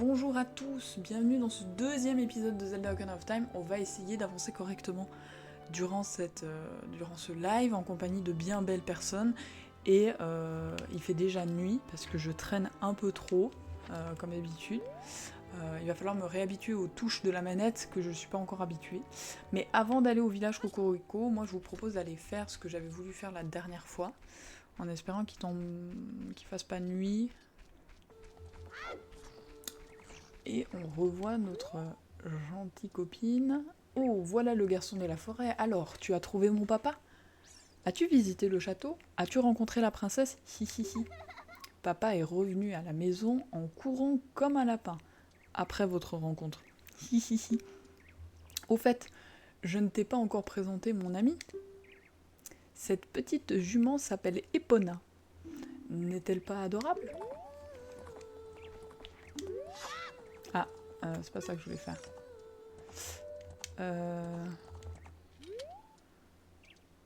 Bonjour à tous, bienvenue dans ce deuxième épisode de Zelda Ocarina of Time. On va essayer d'avancer correctement durant ce live en compagnie de bien belles personnes. Et il fait déjà nuit parce que je traîne un peu trop, comme d'habitude. Il va falloir me réhabituer aux touches de la manette que je ne suis pas encore habituée. Mais avant d'aller au village Cocorico, moi je vous propose d'aller faire ce que j'avais voulu faire la dernière fois, en espérant qu'il fasse pas nuit. Et on revoit notre gentille copine. Oh, voilà le garçon de la forêt. Alors, tu as trouvé mon papa? As-tu visité le château? As-tu rencontré la princesse? Hi hi hi. Papa est revenu à la maison en courant comme un lapin, après votre rencontre. Hi hi hi. Au fait, je ne t'ai pas encore présenté mon ami. Cette petite jument s'appelle Epona. N'est-elle pas adorable? Ah, c'est pas ça que je voulais faire.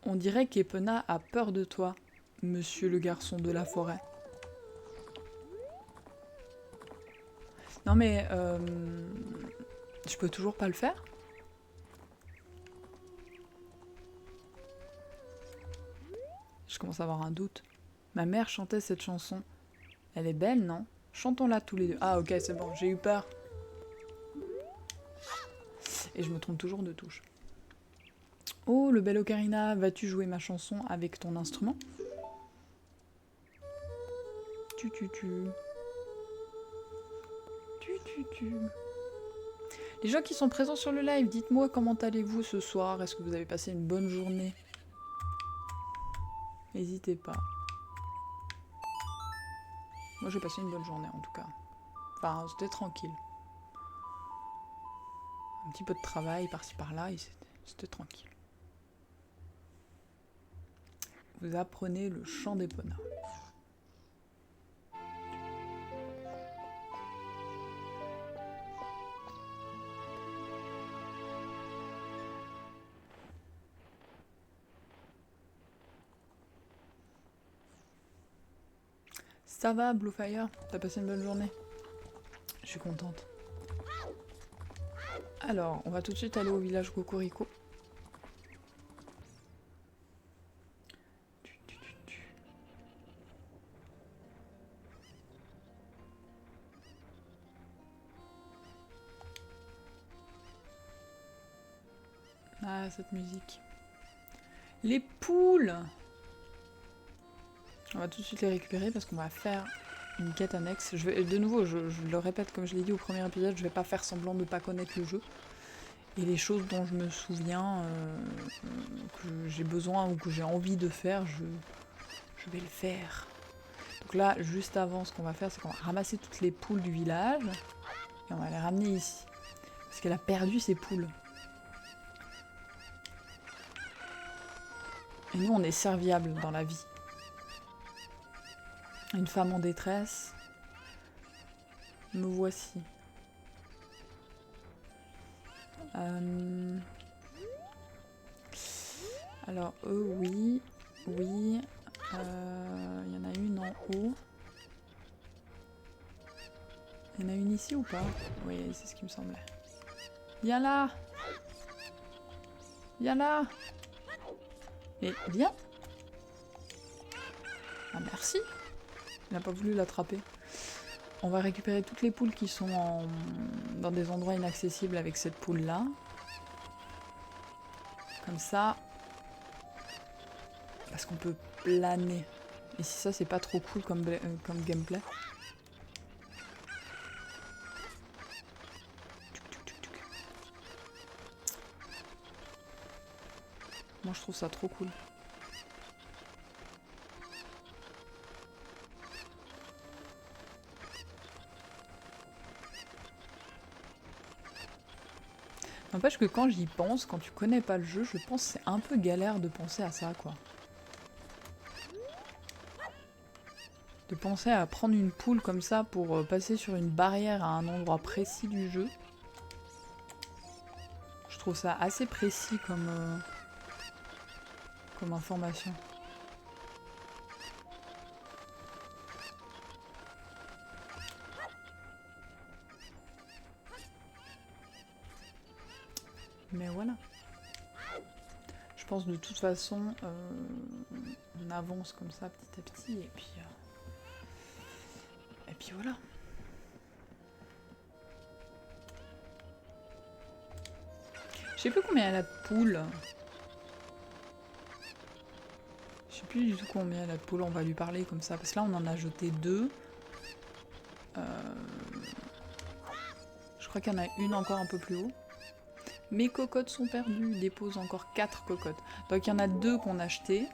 On dirait qu'Epona a peur de toi, monsieur le garçon de la forêt. Non mais, je peux toujours pas le faire? Je commence à avoir un doute. Ma mère chantait cette chanson. Elle est belle, non? Chantons-la tous les deux. Ah ok, c'est bon, j'ai eu peur. Et je me trompe toujours de touche. Oh, le bel Ocarina, vas-tu jouer ma chanson avec ton instrument? Tu. Les gens qui sont présents sur le live, dites-moi comment allez-vous ce soir? Est-ce que vous avez passé une bonne journée? N'hésitez pas. Moi j'ai passé une bonne journée en tout cas. Enfin, c'était tranquille. Un petit peu de travail par-ci par-là et c'était tranquille. Vous apprenez le chant d'Epona. Ça va, Bluefire? T'as passé une bonne journée? Je suis contente. Alors, on va tout de suite aller au village Cocorico. Ah, cette musique. Les poules! On va tout de suite les récupérer parce qu'on va faire une quête annexe. De nouveau, je le répète comme je l'ai dit au premier épisode, je vais pas faire semblant de ne pas connaître le jeu. Et les choses dont je me souviens, que j'ai besoin ou que j'ai envie de faire, je vais le faire. Donc là, juste avant, ce qu'on va faire, c'est qu'on va ramasser toutes les poules du village et on va les ramener ici. Parce qu'elle a perdu ses poules. Et nous, on est serviable dans la vie. Une femme en détresse. Me voici. Alors, eux, oui. Oui. Il y en a une en haut. Il y en a une ici ou pas? Oui, c'est ce qui me semblait. Viens là! Viens là! Et viens! Ah, merci! Il n'a pas voulu l'attraper. On va récupérer toutes les poules qui sont dans des endroits inaccessibles avec cette poule-là. Comme ça. Parce qu'on peut planer. Et si ça, c'est pas trop cool comme gameplay. Moi, je trouve ça trop cool. N'empêche que quand j'y pense, quand tu connais pas le jeu, je pense que c'est un peu galère de penser à ça, quoi. De penser à prendre une poule comme ça pour passer sur une barrière à un endroit précis du jeu. Je trouve ça assez précis comme information. Mais voilà. Je pense de toute façon, on avance comme ça petit à petit, et puis voilà. Je sais plus combien elle a de poules. Je sais plus du tout combien elle a de poules, on va lui parler comme ça, parce que là on en a jeté 2. Je crois qu'il y en a une encore un peu plus haut. Mes cocottes sont perdues, dépose encore 4 cocottes. Donc il y en a 2 qu'on a achetées.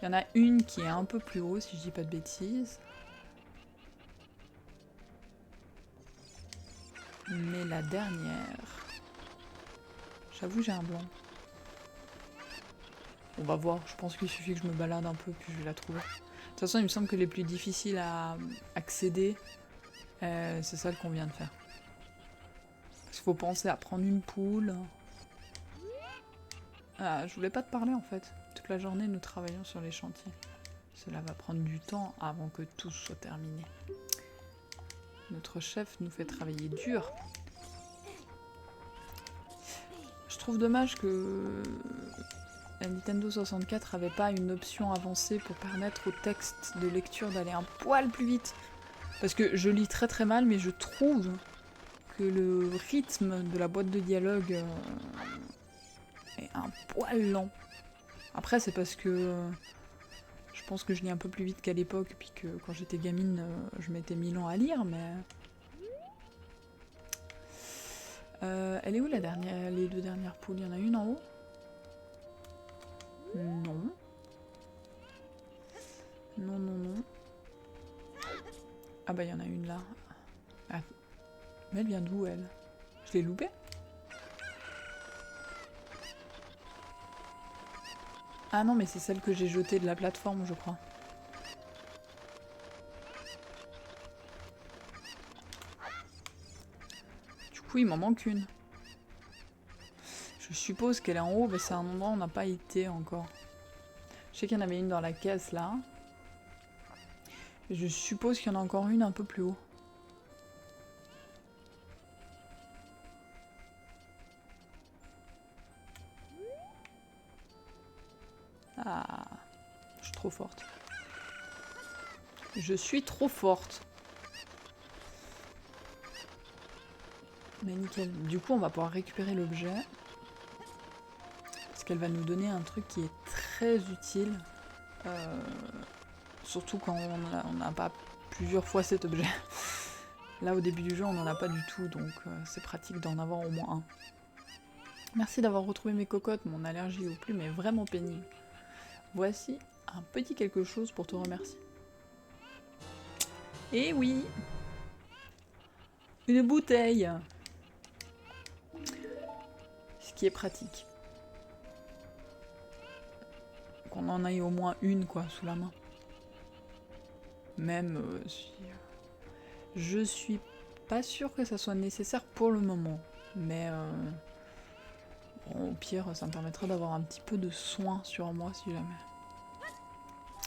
Il y en a une qui est un peu plus haut, si je dis pas de bêtises. Mais la dernière... J'avoue, j'ai un blanc. On va voir, je pense qu'il suffit que je me balade un peu, puis je vais la trouver. De toute façon, il me semble que les plus difficiles à accéder, c'est celle qu'on vient de faire. Parce qu'il faut penser à prendre une poule. Ah, je voulais pas te parler en fait. Toute la journée, nous travaillons sur les chantiers. Cela va prendre du temps avant que tout soit terminé. Notre chef nous fait travailler dur. Je trouve dommage que la Nintendo 64 avait pas une option avancée pour permettre au texte de lecture d'aller un poil plus vite. Parce que je lis très très mal, mais je trouve que le rythme de la boîte de dialogue est un poil lent. Après, c'est parce que je pense que je lis un peu plus vite qu'à l'époque, puis que quand j'étais gamine, je mettais 1000 ans à lire, mais... elle est où la dernière, les 2 dernières poules? Il y en a une en haut? Non. Non, non, non. Ah bah il y en a une là. Ah. Mais elle vient d'où elle? Je l'ai loupée? Ah non, mais c'est celle que j'ai jetée de la plateforme, je crois. Du coup, il m'en manque une. Je suppose qu'elle est en haut, mais c'est un endroit où on n'a pas été encore. Je sais qu'il y en avait une dans la caisse là. Et je suppose qu'il y en a encore une un peu plus haut. Ah, je suis trop forte. Je suis trop forte. Mais nickel. Du coup, on va pouvoir récupérer l'objet. Parce qu'elle va nous donner un truc qui est très utile. Surtout quand on n'a pas plusieurs fois cet objet. Là, au début du jeu, on n'en a pas du tout, donc c'est pratique d'en avoir au moins un. Merci d'avoir retrouvé mes cocottes, mon allergie aux plumes est vraiment pénible. Voici un petit quelque chose pour te remercier. Et oui! Une bouteille! Ce qui est pratique. Qu'on en ait au moins une, quoi, sous la main. Même si... Je suis pas sûre que ça soit nécessaire pour le moment. Mais bon, au pire, ça me permettra d'avoir un petit peu de soin sur moi, si jamais.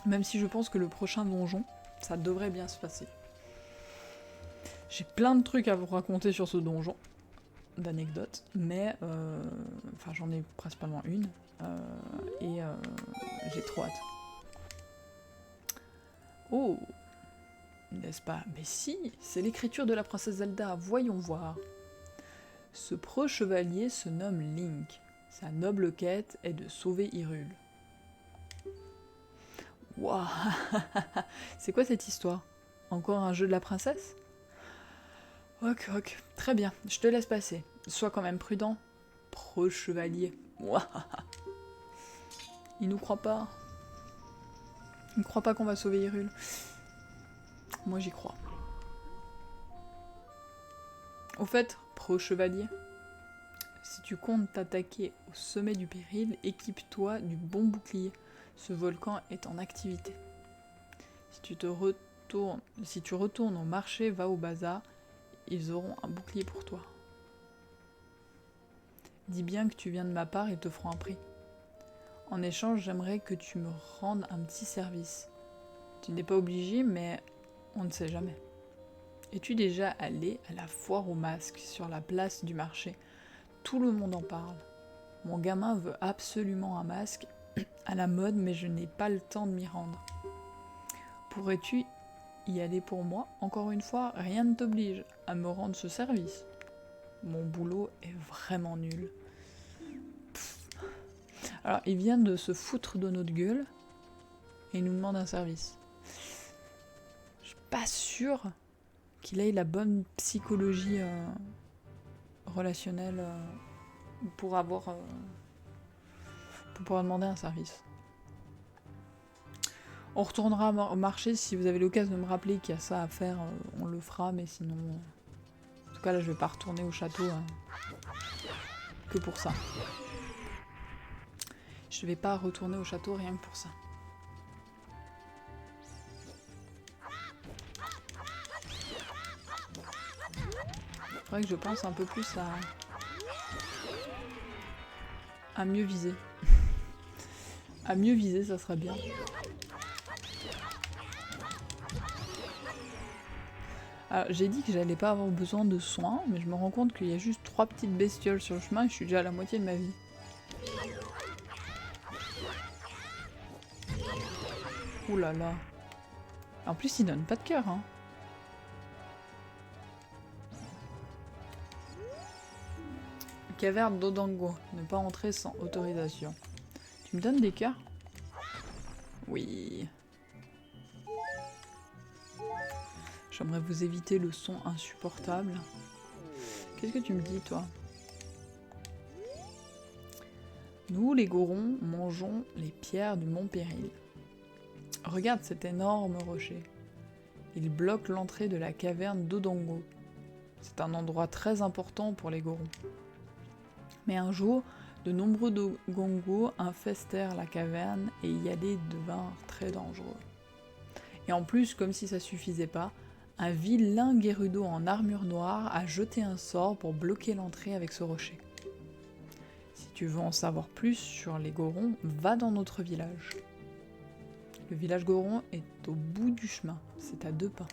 Même si je pense que le prochain donjon, ça devrait bien se passer. J'ai plein de trucs à vous raconter sur ce donjon, d'anecdotes, mais enfin j'en ai principalement une, et j'ai trop hâte. Oh, n'est-ce pas? Mais si, c'est l'écriture de la princesse Zelda, voyons voir. Ce pro-chevalier se nomme Link. Sa noble quête est de sauver Hyrule. Waouh. C'est quoi cette histoire? Encore un jeu de la princesse? Ok, ok, très bien, je te laisse passer. Sois quand même prudent. Pro-chevalier. Il nous croit pas. Il ne croit pas qu'on va sauver Hyrule. Moi j'y crois. Au fait, pro-chevalier, si tu comptes t'attaquer au sommet du péril, équipe-toi du bon bouclier. Ce volcan est en activité. Si tu retournes au marché, va au bazar, ils auront un bouclier pour toi. Dis bien que tu viens de ma part, ils te feront un prix. En échange, j'aimerais que tu me rendes un petit service. Tu n'es pas obligé, mais on ne sait jamais. Es-tu déjà allé à la foire aux masques sur la place du marché? tout le monde en parle. Mon gamin veut absolument un masque à la mode, mais je n'ai pas le temps de m'y rendre. Pourrais-tu y aller pour moi? Encore une fois, rien ne t'oblige à me rendre ce service. Mon boulot est vraiment nul. Alors, il vient de se foutre de notre gueule et il nous demande un service. Je suis pas sûre qu'il ait la bonne psychologie relationnelle pour pouvoir demander un service. On retournera au marché, si vous avez l'occasion de me rappeler qu'il y a ça à faire, on le fera, mais sinon... En tout cas, là, je vais pas retourner au château que pour ça. Je vais pas retourner au château rien que pour ça. Faudrait que je pense un peu plus à mieux viser. À mieux viser, ça serait bien. Alors, j'ai dit que j'allais pas avoir besoin de soins, mais je me rends compte qu'il y a juste 3 petites bestioles sur le chemin et je suis déjà à la moitié de ma vie. Ouh là là. En plus, ils donnent pas de cœur, hein. Caverne d'Odango. Ne pas entrer sans autorisation. Tu me donnes des cœurs? Oui. J'aimerais vous éviter le son insupportable. Qu'est-ce que tu me dis, toi? Nous, les Gorons, mangeons les pierres du Mont Péril. Regarde cet énorme rocher. Il bloque l'entrée de la caverne d'Odango. C'est un endroit très important pour les Gorons. Mais un jour, de nombreux Dogongos infestèrent la caverne et y aller devint très dangereux. Et en plus, comme si ça suffisait pas, un vilain Gerudo en armure noire a jeté un sort pour bloquer l'entrée avec ce rocher. Si tu veux en savoir plus sur les Gorons, va dans notre village. Le village Goron est au bout du chemin, c'est à 2 pas.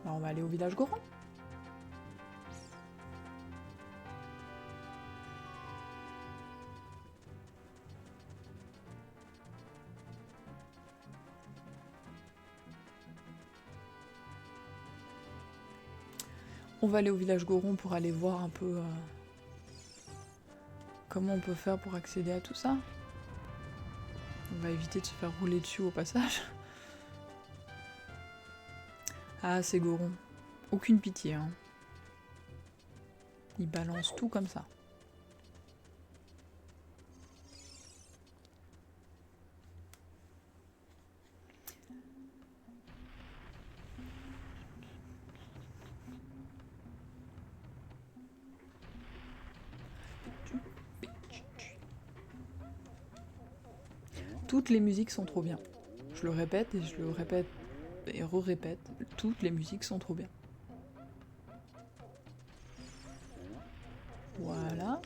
Alors on va aller au village Goron. On va aller au village Goron pour aller voir un peu comment on peut faire pour accéder à tout ça. On va éviter de se faire rouler dessus au passage. Ah, c'est Goron. Aucune pitié, hein. Ils balancent tout comme ça. Toutes les musiques sont trop bien. Je le répète et je le répète et re-répète. Toutes les musiques sont trop bien. Voilà.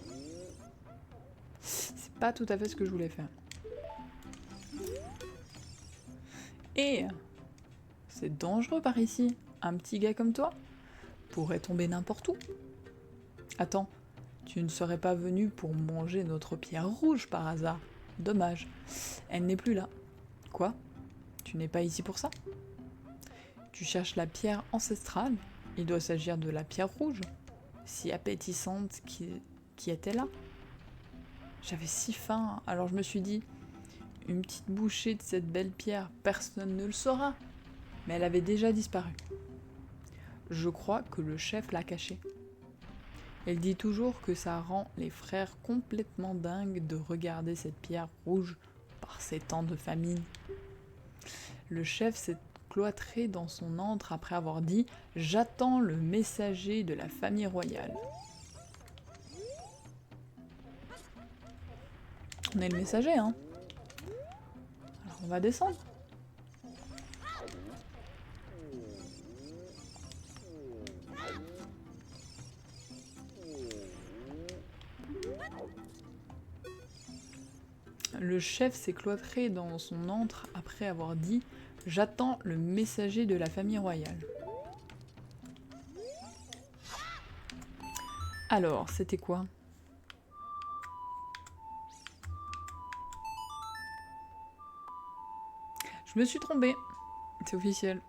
C'est pas tout à fait ce que je voulais faire. Et c'est dangereux par ici. Un petit gars comme toi pourrait tomber n'importe où. Attends, tu ne serais pas venu pour manger notre pierre rouge par hasard? Dommage. Elle n'est plus là. Quoi? Tu n'es pas ici pour ça? Tu cherches la pierre ancestrale? Il doit s'agir de la pierre rouge, si appétissante qui était là. J'avais si faim, alors je me suis dit, une petite bouchée de cette belle pierre, personne ne le saura. Mais elle avait déjà disparu. Je crois que le chef l'a cachée. Elle dit toujours que ça rend les frères complètement dingues de regarder cette pierre rouge par ces temps de famine. Le chef s'est cloîtré dans son antre après avoir dit « J'attends le messager de la famille royale ». On est le messager, hein. Alors on va descendre. Le chef s'est cloîtré dans son antre après avoir dit « J'attends le messager de la famille royale ». Alors, c'était quoi? Je me suis trompée. C'est officiel.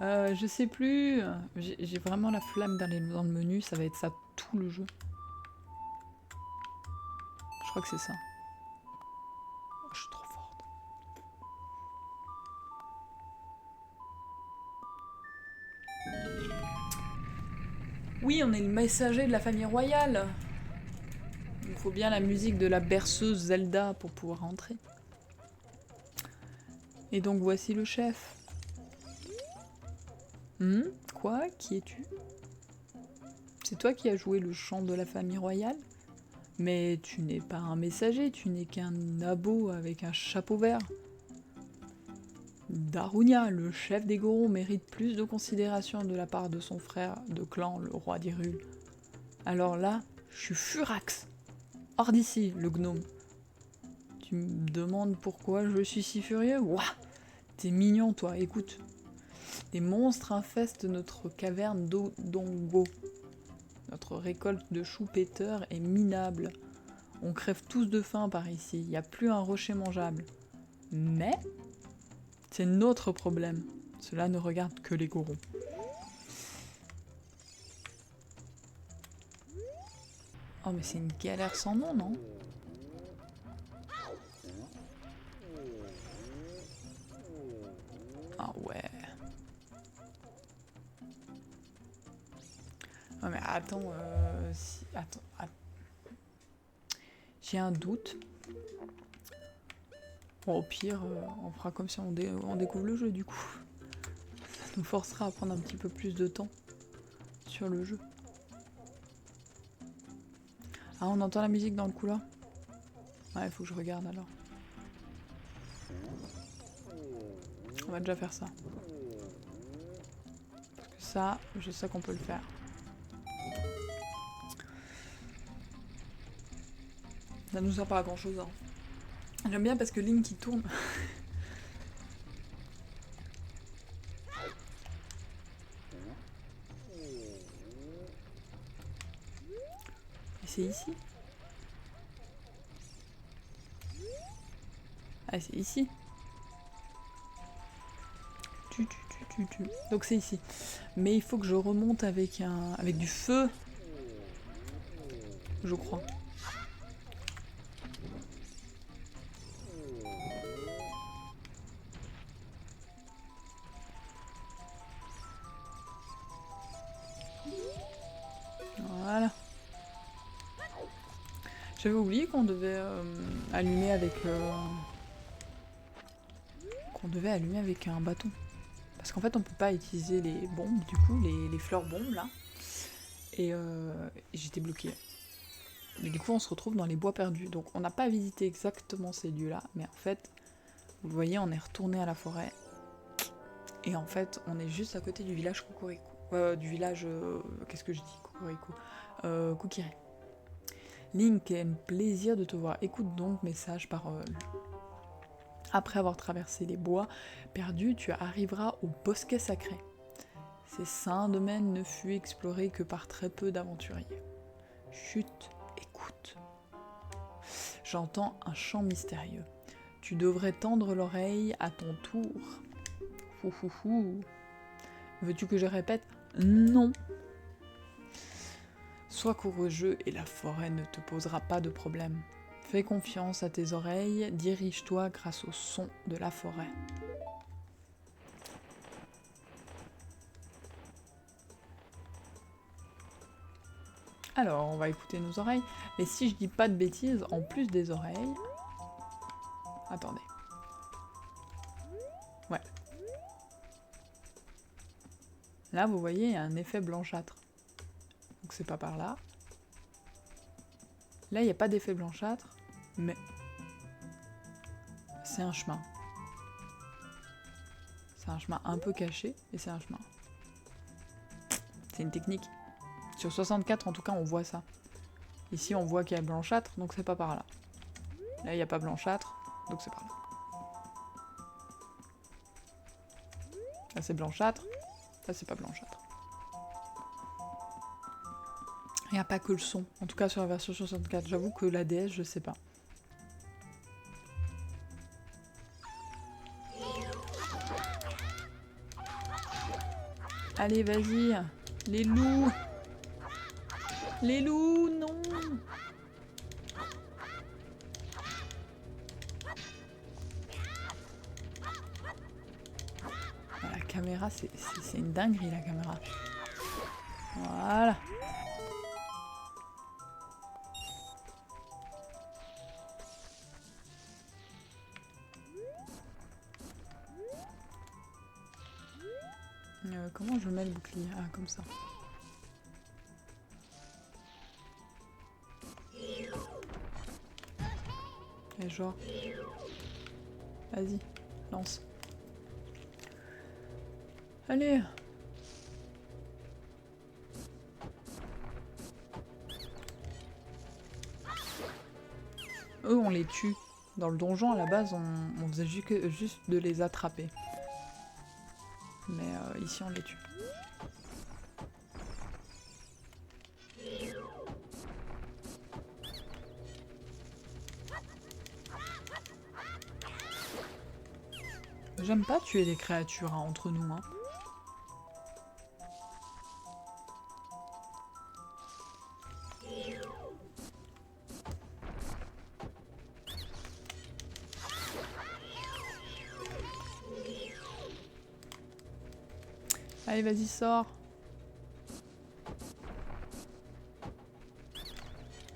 Je sais plus. J'ai vraiment la flamme d'aller dans le menu. Ça va être ça tout le jeu. Je crois que c'est ça. Oh, je suis trop forte. Oui, on est le messager de la famille royale. Il faut bien la musique de la berceuse Zelda pour pouvoir entrer. Et donc voici le chef. Quoi? Qui es-tu? C'est toi qui as joué le chant de la famille royale? Mais tu n'es pas un messager, tu n'es qu'un abo avec un chapeau vert. Darunia, le chef des Gorons, mérite plus de considération de la part de son frère de clan, le roi d'Hyrule. Alors là, je suis furax. Hors d'ici, le gnome. Tu me demandes pourquoi je suis si furieux? Ouah, t'es mignon, toi, écoute. Des monstres infestent notre caverne d'Odongo. Notre récolte de choux péteurs est minable. On crève tous de faim par ici, il n'y a plus un rocher mangeable. Mais c'est notre problème. Cela ne regarde que les Gorons. Oh mais c'est une galère sans nom, non? Ah ouais. Non mais attends, attends. J'ai un doute. Bon, au pire, on fera comme si on découvre le jeu du coup. Ça nous forcera à prendre un petit peu plus de temps sur le jeu. Ah, on entend la musique dans le couloir? Ouais, il faut que je regarde alors. On va déjà faire ça. Parce que ça, je sais qu'on peut le faire. Ça nous sert pas à grand chose, hein. J'aime bien parce que Link qui tourne. Et c'est ici. Ah, c'est ici. Donc c'est ici. Mais il faut que je remonte avec du feu. Je crois. Voilà. J'avais oublié qu'on devait allumer avec un bâton. Parce qu'en fait on peut pas utiliser les bombes, du coup, les fleurs bombes là. Et j'étais bloquée. Mais du coup on se retrouve dans les bois perdus. Donc on n'a pas visité exactement ces lieux là. Mais en fait, vous le voyez, on est retourné à la forêt. Et en fait on est juste à côté du village Cocorico. Du village... qu'est-ce que je dis? Cocorico. Kokiri. Link, quel plaisir de te voir. Écoute donc mes sages paroles. Après avoir traversé les bois perdus, tu arriveras au bosquet sacré. Ces saints domaines ne furent explorés que par très peu d'aventuriers. Chut, écoute. J'entends un chant mystérieux. Tu devrais tendre l'oreille à ton tour. Veux-tu que je répète? Non. Sois courageux et la forêt ne te posera pas de problème. Fais confiance à tes oreilles, dirige-toi grâce au son de la forêt. Alors, on va écouter nos oreilles. Mais si je dis pas de bêtises, en plus des oreilles... Attendez. Ouais. Là, vous voyez, il y a un effet blanchâtre. Donc c'est pas par là. Là, il n'y a pas d'effet blanchâtre, mais c'est un chemin. C'est un chemin un peu caché, et c'est un chemin. C'est une technique. Sur 64, en tout cas, on voit ça. Ici, on voit qu'il y a blanchâtre, donc c'est pas par là. Là, il n'y a pas blanchâtre, donc c'est par là. Là, c'est blanchâtre. Là, c'est pas blanchâtre. Il n'y a pas que le son. En tout cas sur la version 64. J'avoue que la DS, je sais pas. Allez, vas-y. Les loups. Les loups, non. La caméra, c'est une dinguerie, la caméra. Voilà. Comment je mets le bouclier? Ah, comme ça. Et genre... Vas-y, lance. Allez. Eux, on les tue. Dans le donjon, à la base, on faisait juste de les attraper. Mais ici, on les tue. J'aime pas tuer des créatures hein, entre nous. Hein. Allez, vas-y, sors.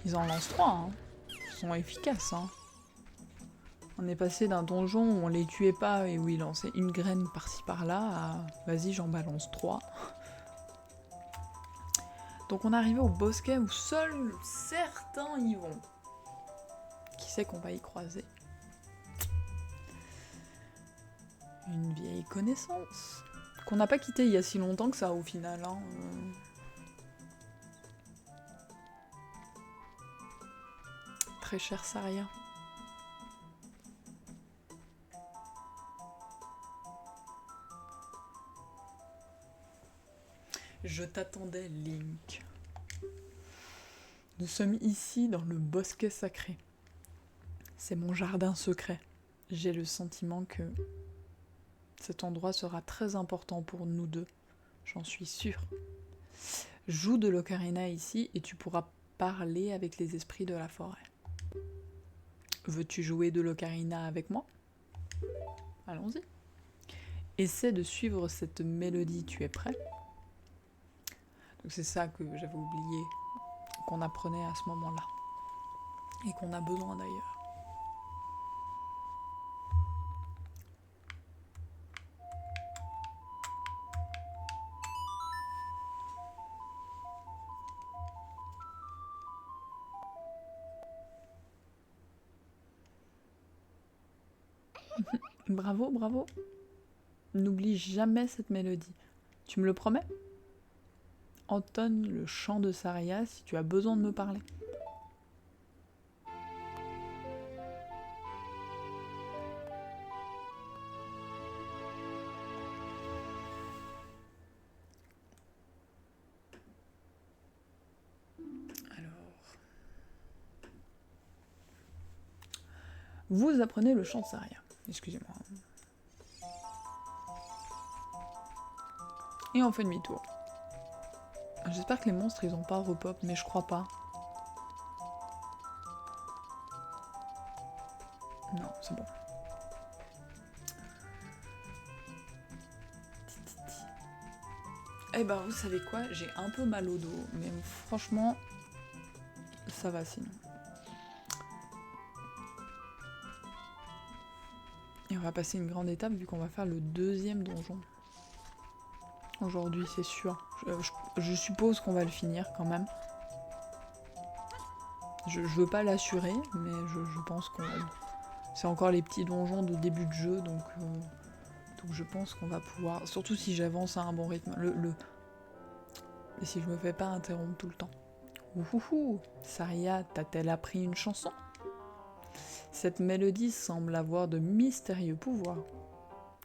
Ils en lancent 3. Hein. Ils sont efficaces. Hein. On est passé d'un donjon où on les tuait pas et où ils lançaient une graine par-ci par-là à vas-y, j'en balance 3. Donc on est arrivé au bosquet où seuls certains y vont. Qui sait qu'on va y croiser? Une vieille connaissance. Qu'on n'a pas quitté il y a si longtemps que ça au final. Hein. Très cher Saria. Je t'attendais, Link. Nous sommes ici dans le bosquet sacré. C'est mon jardin secret. J'ai le sentiment que cet endroit sera très important pour nous deux. J'en suis sûre. Joue de l'ocarina ici et tu pourras parler avec les esprits de la forêt. Veux-tu jouer de l'ocarina avec moi? Allons-y. Essaie de suivre cette mélodie, tu es prêt? Donc c'est ça que j'avais oublié, qu'on apprenait à ce moment-là. Et qu'on a besoin d'ailleurs. Bravo, bravo. N'oublie jamais cette mélodie. Tu me le promets? Entonne le chant de Saria si tu as besoin de me parler. Vous apprenez le chant de Saria. Excusez-moi. Et on fait demi-tour. J'espère que les monstres ils ont pas repop, mais je crois pas. Non, c'est bon. Eh ben vous savez quoi, j'ai un peu mal au dos, mais franchement, ça va sinon. Et on va passer une grande étape vu qu'on va faire le deuxième donjon. Aujourd'hui, c'est sûr. Je suppose qu'on va le finir quand même. Je veux pas l'assurer, mais je pense qu'on... C'est encore les petits donjons de début de jeu, donc je pense qu'on va pouvoir... Surtout si j'avance à un bon rythme. Et si je me fais pas interrompre tout le temps. Ouhouhou, Saria, t'a-t-elle appris une chanson? Cette mélodie semble avoir de mystérieux pouvoirs.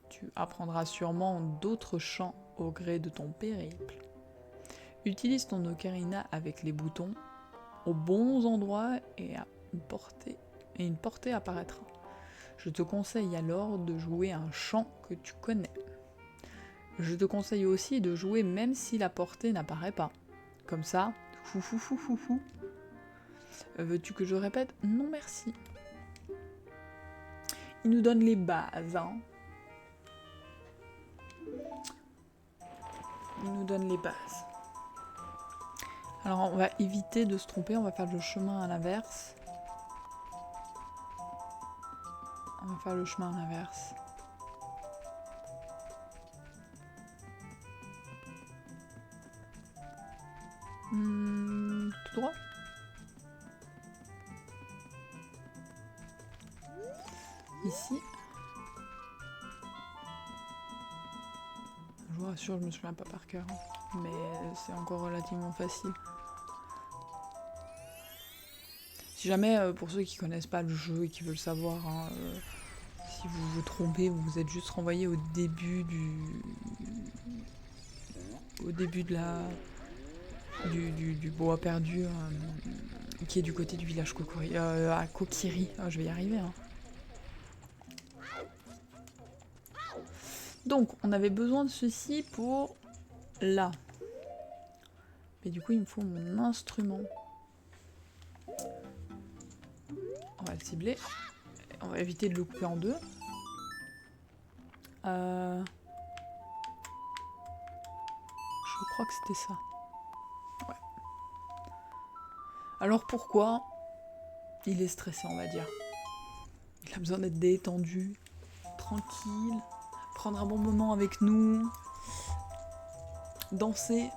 Tu apprendras sûrement d'autres chants au gré de ton périple. Utilise ton ocarina avec les boutons aux bons endroits et une portée apparaîtra. Je te conseille alors de jouer un chant que tu connais. Je te conseille aussi de jouer même si la portée n'apparaît pas. Comme ça, fou fou fou fou fou. Veux-tu que je répète? Non merci. Il nous donne les bases, hein. Il nous donne les bases. Alors on va éviter de se tromper, on va faire le chemin à l'inverse. On va faire le chemin à l'inverse. Tout droit. Ici. Je vous rassure, je me souviens pas par cœur, hein, mais c'est encore relativement facile. Si jamais, pour ceux qui connaissent pas le jeu et qui veulent savoir, hein, si vous vous trompez, vous vous êtes juste renvoyé au début du bois perdu, qui est du côté du village à Kokiri. Oh, je vais y arriver, hein. Donc, on avait besoin de ceci pour là. Mais du coup, il me faut mon instrument. On va le cibler. On va éviter de le couper en deux. Je crois que c'était ça. Ouais. Alors pourquoi il est stressé, on va dire. Il a besoin d'être détendu, tranquille, prendre un bon moment avec nous, danser.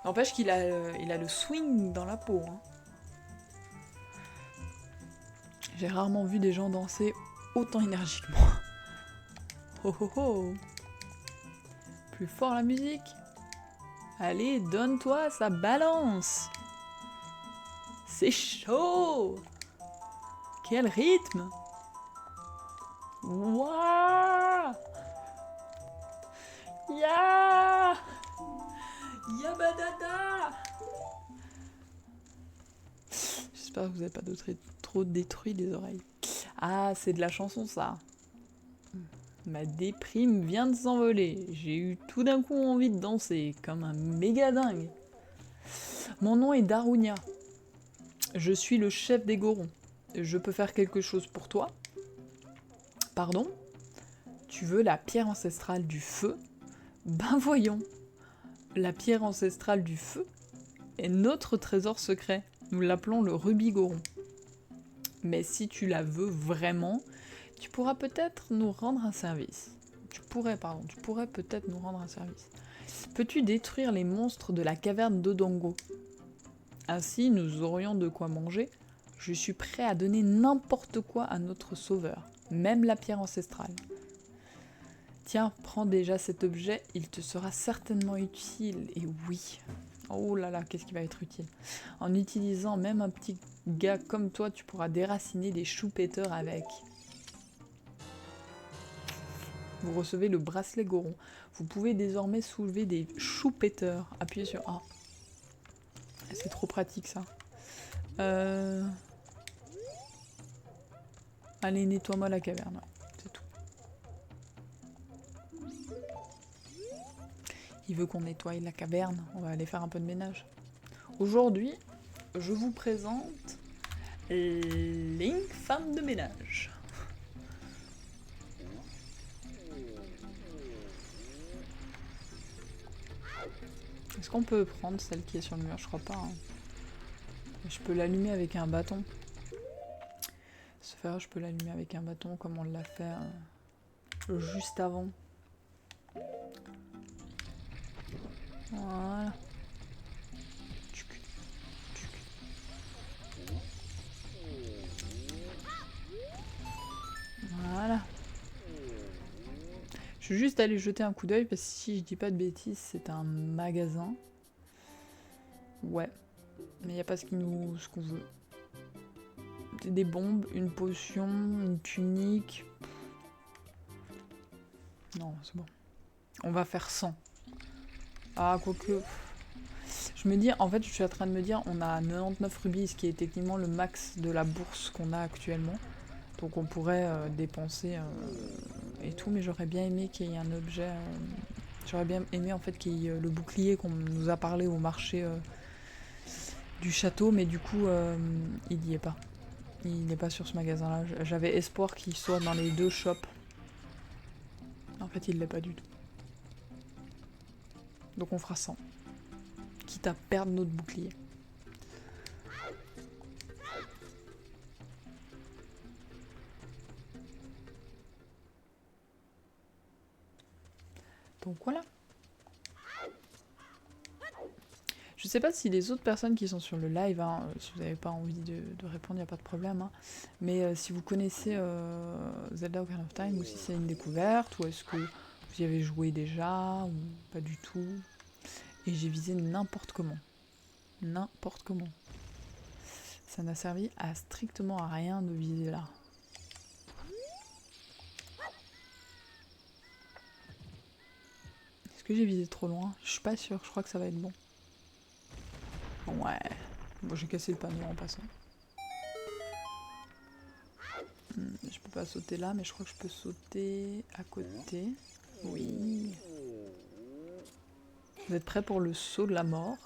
N'empêche qu'il a, il a le swing dans la peau, hein. J'ai rarement vu des gens danser autant énergiquement. Oh oh oh! Plus fort la musique! Allez, donne-toi, ça balance! C'est chaud! Quel rythme! Wouah! Ya! Yabadada! J'espère que vous n'avez pas trop détruit les oreilles. Ah, c'est de la chanson ça. Ma déprime vient de s'envoler. J'ai eu tout d'un coup envie de danser, comme un méga dingue. Mon nom est Darunia. Je suis le chef des Gorons. Je peux faire quelque chose pour toi? Pardon? Tu veux la pierre ancestrale du feu? Ben voyons. La pierre ancestrale du feu est notre trésor secret. Nous l'appelons le rubis Goron. Mais si tu la veux vraiment, tu pourras peut-être nous rendre un service. Tu pourrais peut-être nous rendre un service. Peux-tu détruire les monstres de la caverne d'Odongo? Ainsi, nous aurions de quoi manger. Je suis prêt à donner n'importe quoi à notre sauveur, même la pierre ancestrale. Tiens, prends déjà cet objet, il te sera certainement utile. Et oui. Oh là là, qu'est-ce qui va être utile? En utilisant même un petit gars comme toi, tu pourras déraciner des choux-péteurs avec. Vous recevez le bracelet Goron. Vous pouvez désormais soulever des choux-péteurs. Appuyez sur A. C'est trop pratique ça. Allez, nettoie-moi la caverne. C'est tout. Il veut qu'on nettoie la caverne. On va aller faire un peu de ménage. Aujourd'hui, je vous présente Link, femme de ménage. Est-ce qu'on peut prendre celle qui est sur le mur? Je crois pas, hein. Je peux l'allumer avec un bâton. Ce fer, je peux l'allumer avec un bâton comme on l'a fait juste avant. Voilà. Voilà. Je vais juste aller jeter un coup d'œil parce que si je dis pas de bêtises, c'est un magasin. Ouais. Mais il n'y a pas ce qu'on veut. Des bombes, une potion, une tunique. Non, c'est bon. On va faire 100. Ah, quoique... Je me dis, en fait, je suis en train de me dire, on a 99 rubis, ce qui est techniquement le max de la bourse qu'on a actuellement. Donc on pourrait dépenser et tout, mais j'aurais bien aimé qu'il y ait un objet... J'aurais bien aimé en fait qu'il y ait le bouclier qu'on nous a parlé au marché du château, mais du coup, il n'y est pas. Il n'est pas sur ce magasin-là. J'avais espoir qu'il soit dans les 2 shops. En fait, il l'est pas du tout. Donc on fera 100. Quitte à perdre notre bouclier. Donc voilà. Je sais pas si les autres personnes qui sont sur le live, hein, si vous n'avez pas envie de répondre, il n'y a pas de problème. Hein, mais si vous connaissez Zelda Ocarina of Time, ou si c'est une découverte, ou est-ce que vous y avez joué déjà, ou pas du tout. Et j'ai visé n'importe comment. N'importe comment. Ça n'a servi à strictement à rien de viser là. Est-ce que j'ai visé trop loin? Je suis pas sûre, je crois que ça va être bon. Ouais. Bon, j'ai cassé le panneau en passant. Je peux pas sauter là, mais je crois que je peux sauter à côté. Oui. Vous êtes prêts pour le saut de la mort?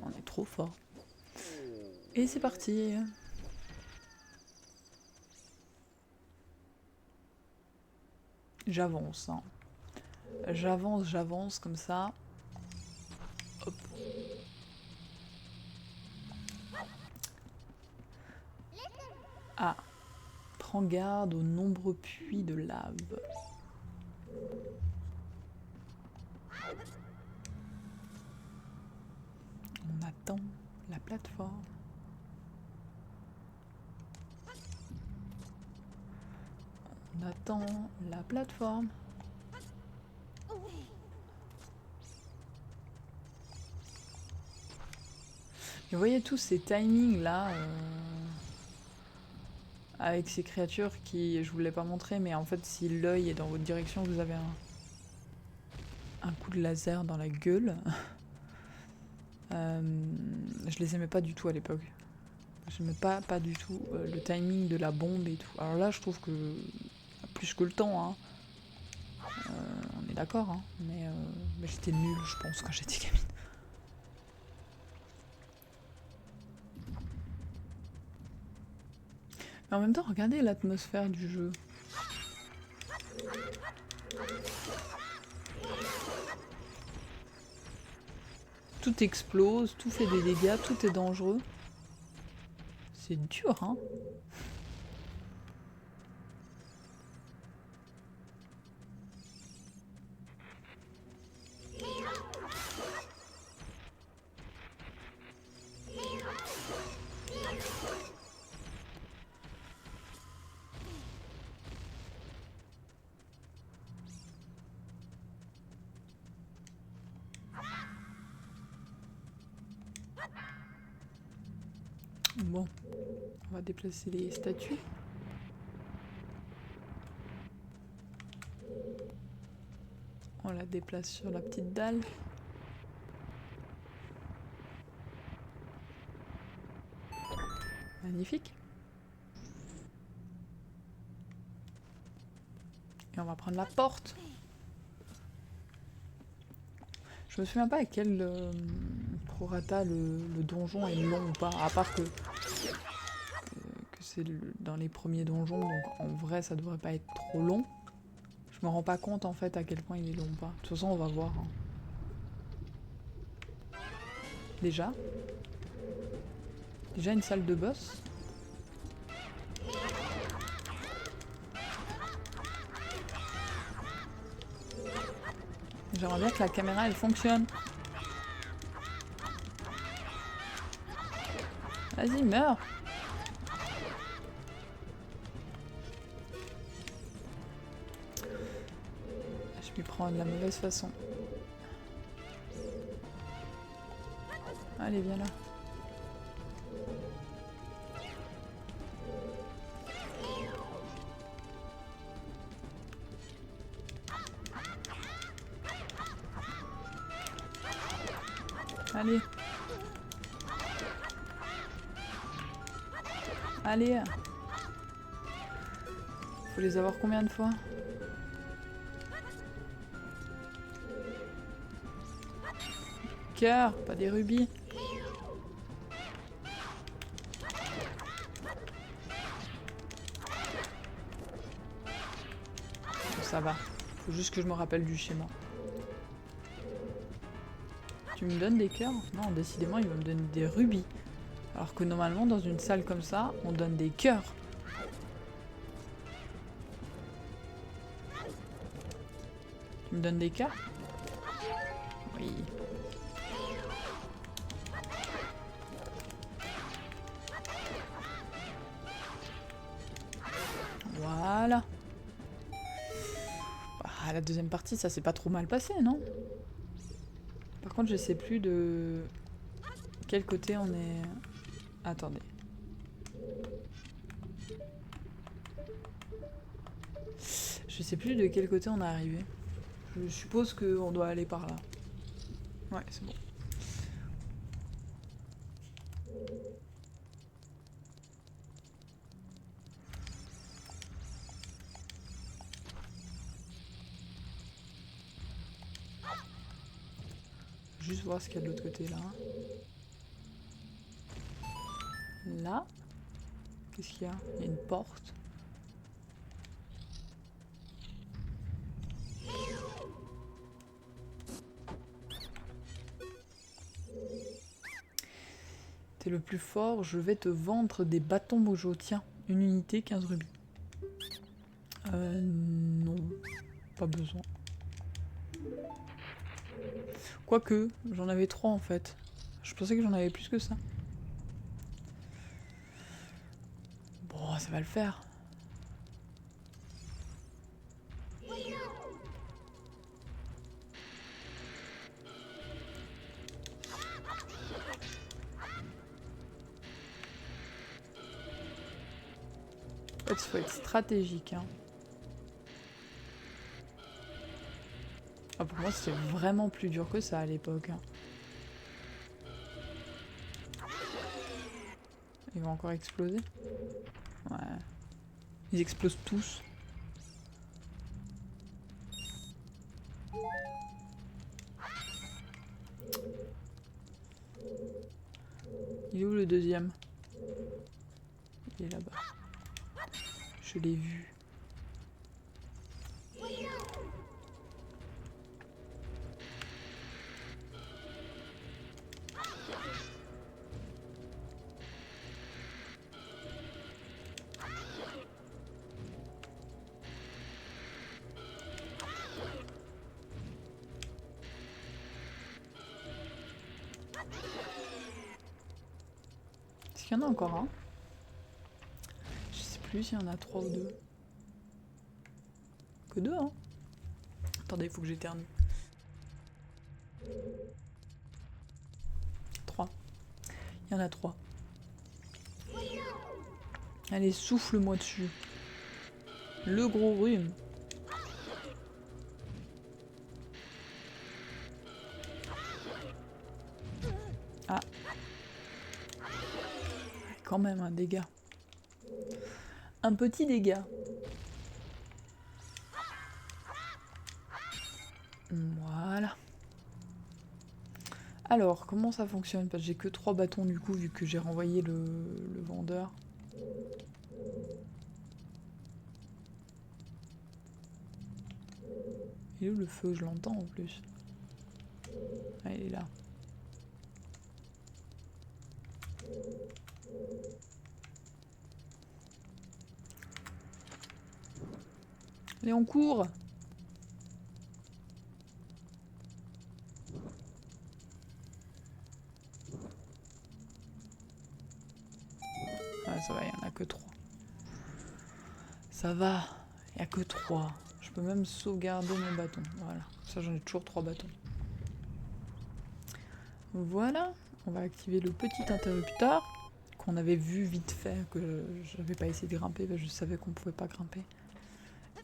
On est trop fort. Et c'est parti. J'avance. Hein. J'avance comme ça. Hop. Ah. Prends garde aux nombreux puits de lave. On attend la plateforme. On attend la plateforme. Vous voyez tous ces timings là avec ces créatures qui, je vous l'ai pas montré, mais en fait si l'œil est dans votre direction, vous avez un coup de laser dans la gueule. Je les aimais pas du tout à l'époque. J'aimais pas du tout le timing de la bombe et tout. Alors là je trouve que plus que le temps, hein. On est d'accord, hein. Mais j'étais nulle je pense quand j'étais gamine. Mais en même temps, regardez l'atmosphère du jeu. Tout explose, tout fait des dégâts, tout est dangereux. C'est dur, hein. Bon, on va déplacer les statues. On la déplace sur la petite dalle. Magnifique. Et on va prendre la porte. Je me souviens pas à quel prorata le donjon est long ou pas, à part que c'est dans les premiers donjons, donc en vrai ça devrait pas être trop long. Je me rends pas compte en fait à quel point il est long ou pas. De toute façon on va voir. Hein. Déjà une salle de boss. J'aimerais bien que la caméra elle fonctionne. Vas-y, meurs. Je m'y prends de la mauvaise façon. Allez, viens là. Allez. Allez. Faut les avoir combien de fois? Cœur, pas des rubis. Ça va. Faut juste que je me rappelle du schéma. Tu me donnes des cœurs? Non, décidément, il va me donner des rubis. Alors que normalement, dans une salle comme ça, on donne des cœurs. Tu me donnes des cœurs? Oui. Voilà. Ah, la deuxième partie, ça s'est pas trop mal passé, non? Par contre, je sais plus de quel côté on est... Attendez. Je sais plus de quel côté on est arrivé. Je suppose qu'on doit aller par là. Ouais, c'est bon. Juste voir ce qu'il y a de l'autre côté là. Là. Qu'est-ce qu'il y a? Il y a une porte. T'es le plus fort, je vais te vendre des bâtons mojo. Tiens, une unité, 15 rubis. Non. Pas besoin. Quoique, j'en avais 3 en fait. Je pensais que j'en avais plus que ça. Bon, ça va le faire. En fait, il faut être stratégique. Hein. Ah, pour moi, c'était vraiment plus dur que ça à l'époque. Hein. Ils vont encore exploser? Ouais. Ils explosent tous. Il est où le deuxième? Il est là-bas. Je l'ai vu. Est-ce qu'il y en a encore un? Je sais plus s'il y en a 3 ou 2. Que 2, hein? Attendez, il faut que j'éternue. 3. Il y en a 3. Allez, souffle-moi dessus. Le gros rhume. Ah. Quand même un dégât. Un petit dégât. Voilà. Alors, comment ça fonctionne? Parce que j'ai que 3 bâtons du coup, vu que j'ai renvoyé le vendeur. Il est où le feu? Je l'entends en plus. Ah, il est là. Allez, on court! Ah, ça va, il n'y en a que 3. Ça va, il n'y a que 3. Je peux même sauvegarder mes bâtons. Voilà, ça j'en ai toujours 3 bâtons. Voilà, on va activer le petit interrupteur qu'on avait vu vite fait, que je n'avais pas essayé de grimper, parce que je savais qu'on ne pouvait pas grimper.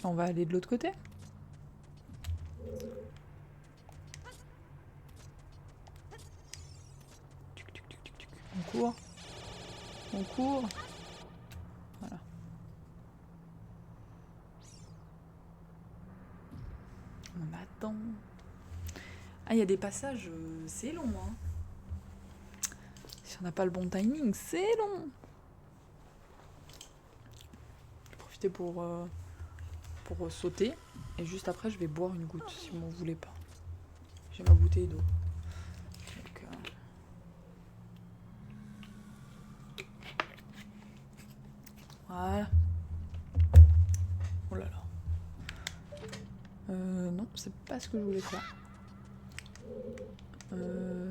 Et on va aller de l'autre côté. On court. On court. Voilà. On attend. Ah, il y a des passages, c'est long, hein. Si on n'a pas le bon timing, c'est long. Je vais profiter pour sauter. Et juste après, je vais boire une goutte, si vous m'en voulez pas. J'ai ma bouteille d'eau. Donc, voilà. Oh là là. Non, c'est pas ce que je voulais faire.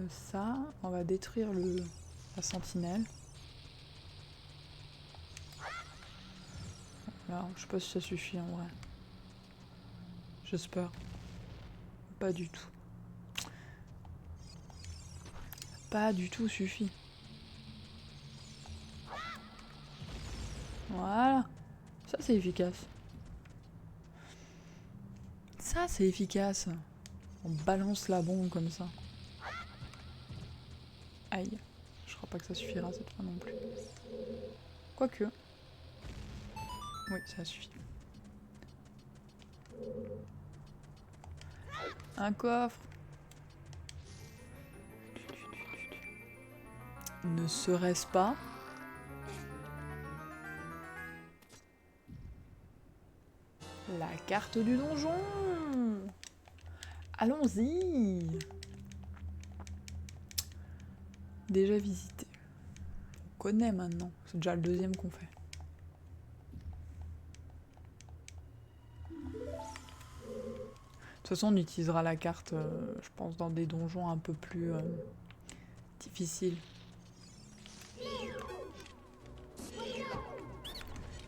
Ça, on va détruire la sentinelle. Là, je sais pas si ça suffit en vrai. J'espère. Pas du tout. Pas du tout suffit. Voilà. Ça, c'est efficace. Ça, c'est efficace. On balance la bombe comme ça. Aïe. Je crois pas que ça suffira cette fois non plus. Quoique. Oui, ça suffit. Un coffre. Ne serait-ce pas la carte du donjon? Allons-y. Déjà visité. On connaît maintenant. C'est déjà le deuxième qu'on fait. De toute façon, on utilisera la carte, je pense, dans des donjons un peu plus difficiles.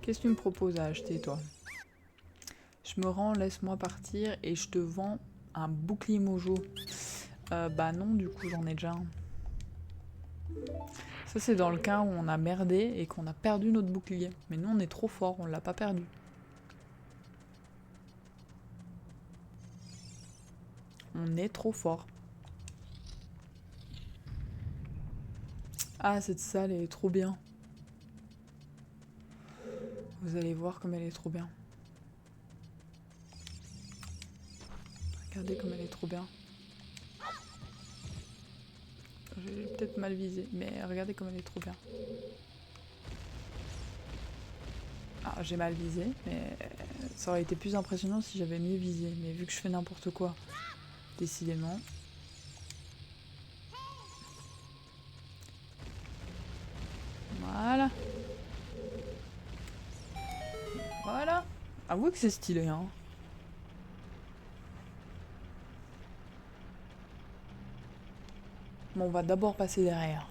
Qu'est-ce que tu me proposes à acheter, toi? Je me rends, laisse-moi partir et je te vends un bouclier mojo. Bah non, du coup, j'en ai déjà un. Ça, c'est dans le cas où on a merdé et qu'on a perdu notre bouclier. Mais nous, on est trop fort, on l'a pas perdu. On est trop fort. Ah, cette salle, elle est trop bien. Vous allez voir comme elle est trop bien. Regardez comme elle est trop bien. J'ai peut-être mal visé, mais regardez comme elle est trop bien. Ah, j'ai mal visé, mais ça aurait été plus impressionnant si j'avais mieux visé. Mais vu que je fais n'importe quoi, décidément. Voilà. Voilà. Avouez que c'est stylé, hein. Bon, on va d'abord passer derrière.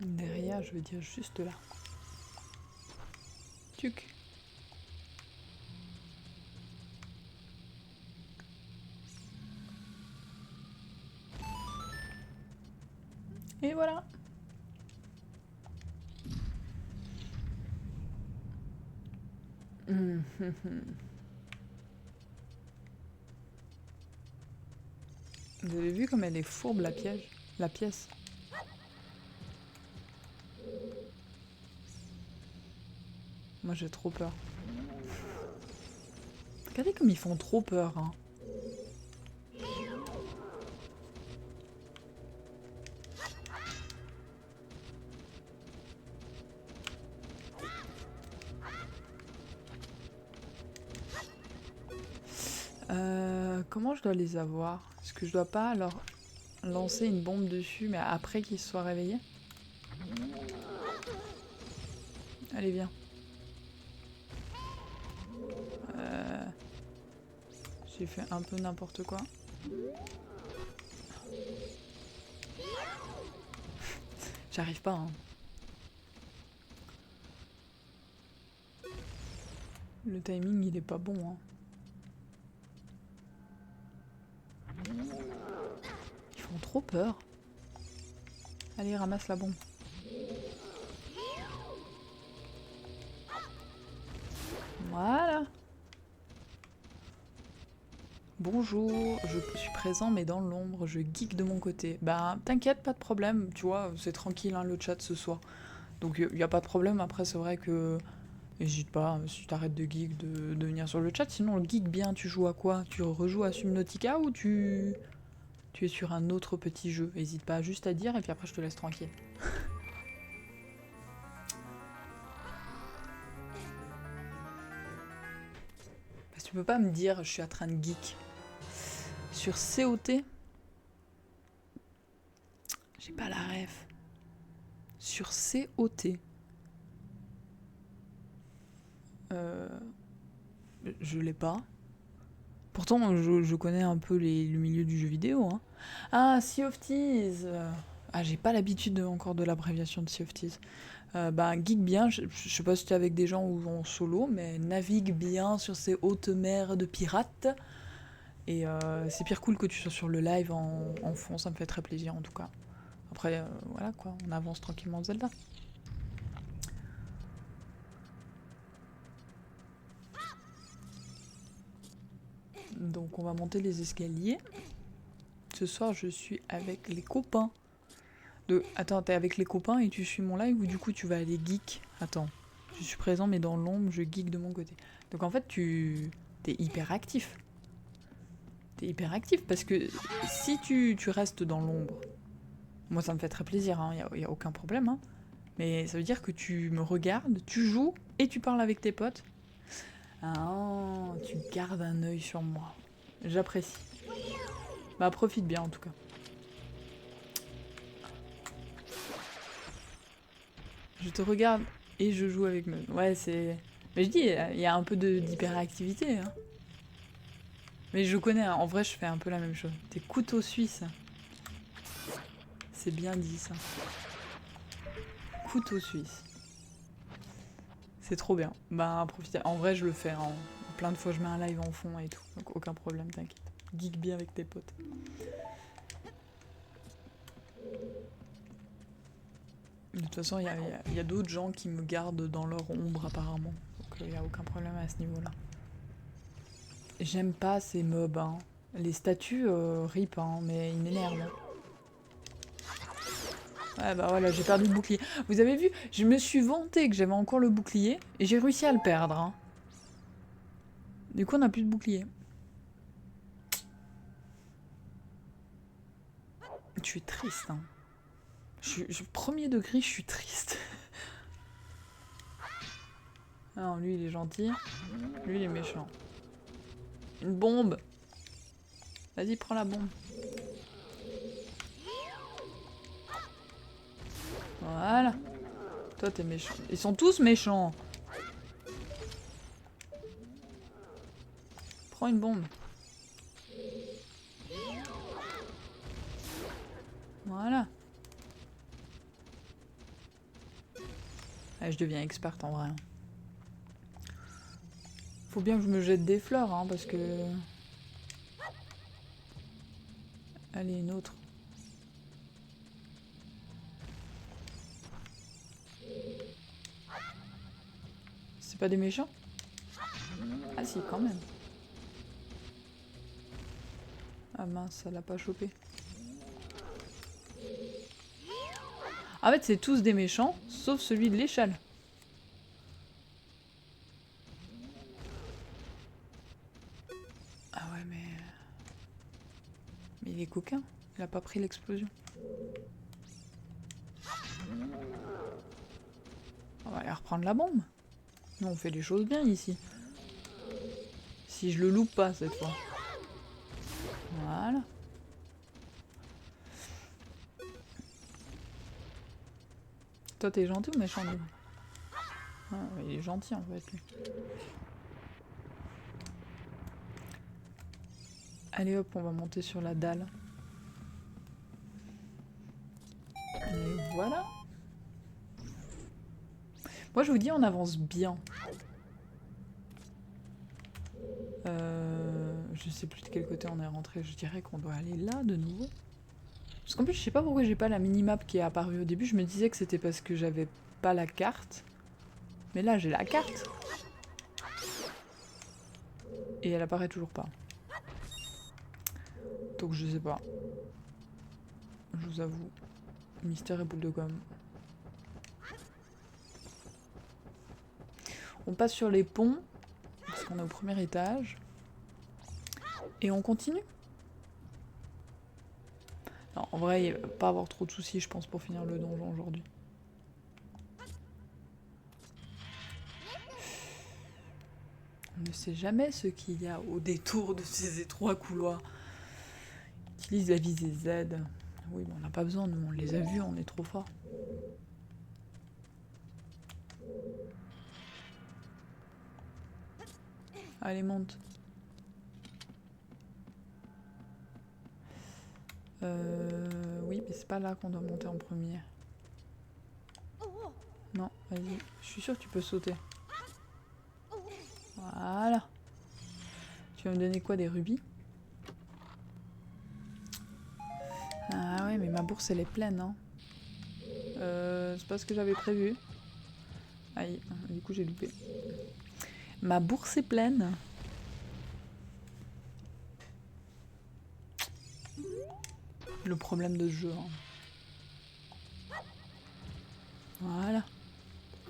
Derrière, je veux dire juste là. Tuc. Et voilà. Vous avez vu comme elle est fourbe la pièce. Moi j'ai trop peur. Regardez comme ils font trop peur, hein. Comment je dois les avoir? Est-ce que je dois pas leur lancer une bombe dessus, mais après qu'ils se soient réveillés? Allez, viens. J'ai fait un peu n'importe quoi. J'arrive pas, hein. Le timing, il est pas bon, hein. Ils font trop peur. Allez, ramasse la bombe. Voilà. Bonjour, je suis présent mais dans l'ombre, je geek de mon côté. Bah t'inquiète, pas de problème, tu vois, c'est tranquille hein, le chat ce soir. Donc y a pas de problème, après c'est vrai que... N'hésite pas, si t'arrêtes de geek, de venir sur le chat. Sinon, le geek bien, tu joues à quoi? Tu rejoues à Subnautica ou tu es sur un autre petit jeu? N'hésite pas juste à dire et puis après je te laisse tranquille. Parce que tu peux pas me dire je suis en train de geek. Sur COT, j'ai pas la ref. Sur COT. Je l'ai pas. Pourtant, je connais un peu le milieu du jeu vidéo. Hein. Ah, Sea of Thieves. Ah, j'ai pas l'habitude encore de l'abréviation de Sea of Thieves. Bah, geek bien, je sais pas si t'es avec des gens ou en solo, mais navigue bien sur ces hautes mers de pirates. Et c'est pire cool que tu sois sur le live en fond, ça me fait très plaisir en tout cas. Après, voilà quoi, on avance tranquillement Zelda. Donc on va monter les escaliers. Ce soir, je suis avec les copains. Attends, t'es avec les copains et tu suis mon live ou du coup tu vas aller geek? Attends, je suis présent mais dans l'ombre, je geek de mon côté. Donc en fait, t'es hyper actif. T'es hyper actif parce que si tu restes dans l'ombre, moi ça me fait très plaisir, hein, y a aucun problème. Hein, mais ça veut dire que tu me regardes, tu joues et tu parles avec tes potes. Ah, tu gardes un œil sur moi. J'apprécie. Bah profite bien en tout cas. Je te regarde et je joue avec me. Ouais, c'est... Mais je dis, il y a un peu d'hyperactivité. Hein. Mais je connais, hein. En vrai, je fais un peu la même chose. T'es couteau suisse. C'est bien dit, ça. Couteau suisse. C'est trop bien. Bah, profitez. En vrai, je le fais. Hein. Plein de fois, je mets un live en fond et tout. Donc, aucun problème, t'inquiète. Geek bien avec tes potes. De toute façon, il y a d'autres gens qui me gardent dans leur ombre, apparemment. Donc, il n'y a aucun problème à ce niveau-là. J'aime pas ces mobs, hein. Les statues, rip, hein, mais ils m'énervent. Ouais, bah voilà, j'ai perdu le bouclier. Vous avez vu, je me suis vanté que j'avais encore le bouclier, et j'ai réussi à le perdre. Hein. Du coup, on n'a plus de bouclier. Je suis triste, hein. Premier degré, je suis triste. Non, lui, il est gentil. Lui, il est méchant. Une bombe. Vas-y, prends la bombe. Voilà. Toi, t'es méchant. Ils sont tous méchants. Prends une bombe. Voilà. Allez, je deviens experte en vrai. Faut bien que je me jette des fleurs, hein, parce que... Allez, une autre. C'est pas des méchants? Ah si, quand même. Ah mince, ça l'a pas chopé. En fait, c'est tous des méchants, sauf celui de l'échelle. Ah ouais, mais il est coquin. Il a pas pris l'explosion. On va aller reprendre la bombe. Non, on fait les choses bien ici. Si je le loupe pas cette fois. Voilà. Toi, t'es gentil ou méchant, lui? Ah, il est gentil en fait, lui. Allez hop, on va monter sur la dalle. Et voilà. Moi, je vous dis, on avance bien. Je sais plus de quel côté on est rentré. Je dirais qu'on doit aller là de nouveau. Parce qu'en plus, je sais pas pourquoi j'ai pas la minimap qui est apparue au début. Je me disais que c'était parce que j'avais pas la carte. Mais là, j'ai la carte. Et elle apparaît toujours pas. Donc je sais pas. Je vous avoue. Mystère et boule de gomme. On passe sur les ponts. Parce qu'on est au premier étage. Et on continue. Non, en vrai, il va pas avoir trop de soucis, je pense, pour finir le donjon aujourd'hui. On ne sait jamais ce qu'il y a au détour de ces étroits couloirs. Utilise la visée Z. Oui, mais on n'a pas besoin, nous, on les a vus, on est trop fort. Allez, monte. Oui, mais c'est pas là qu'on doit monter en premier. Non, vas-y. Je suis sûre que tu peux sauter. Voilà. Tu vas me donner quoi, des rubis? Ah ouais, mais ma bourse, elle est pleine, hein. C'est pas ce que j'avais prévu. Aïe, du coup, j'ai loupé. Ma bourse est pleine. Le problème de ce jeu. Hein. Voilà.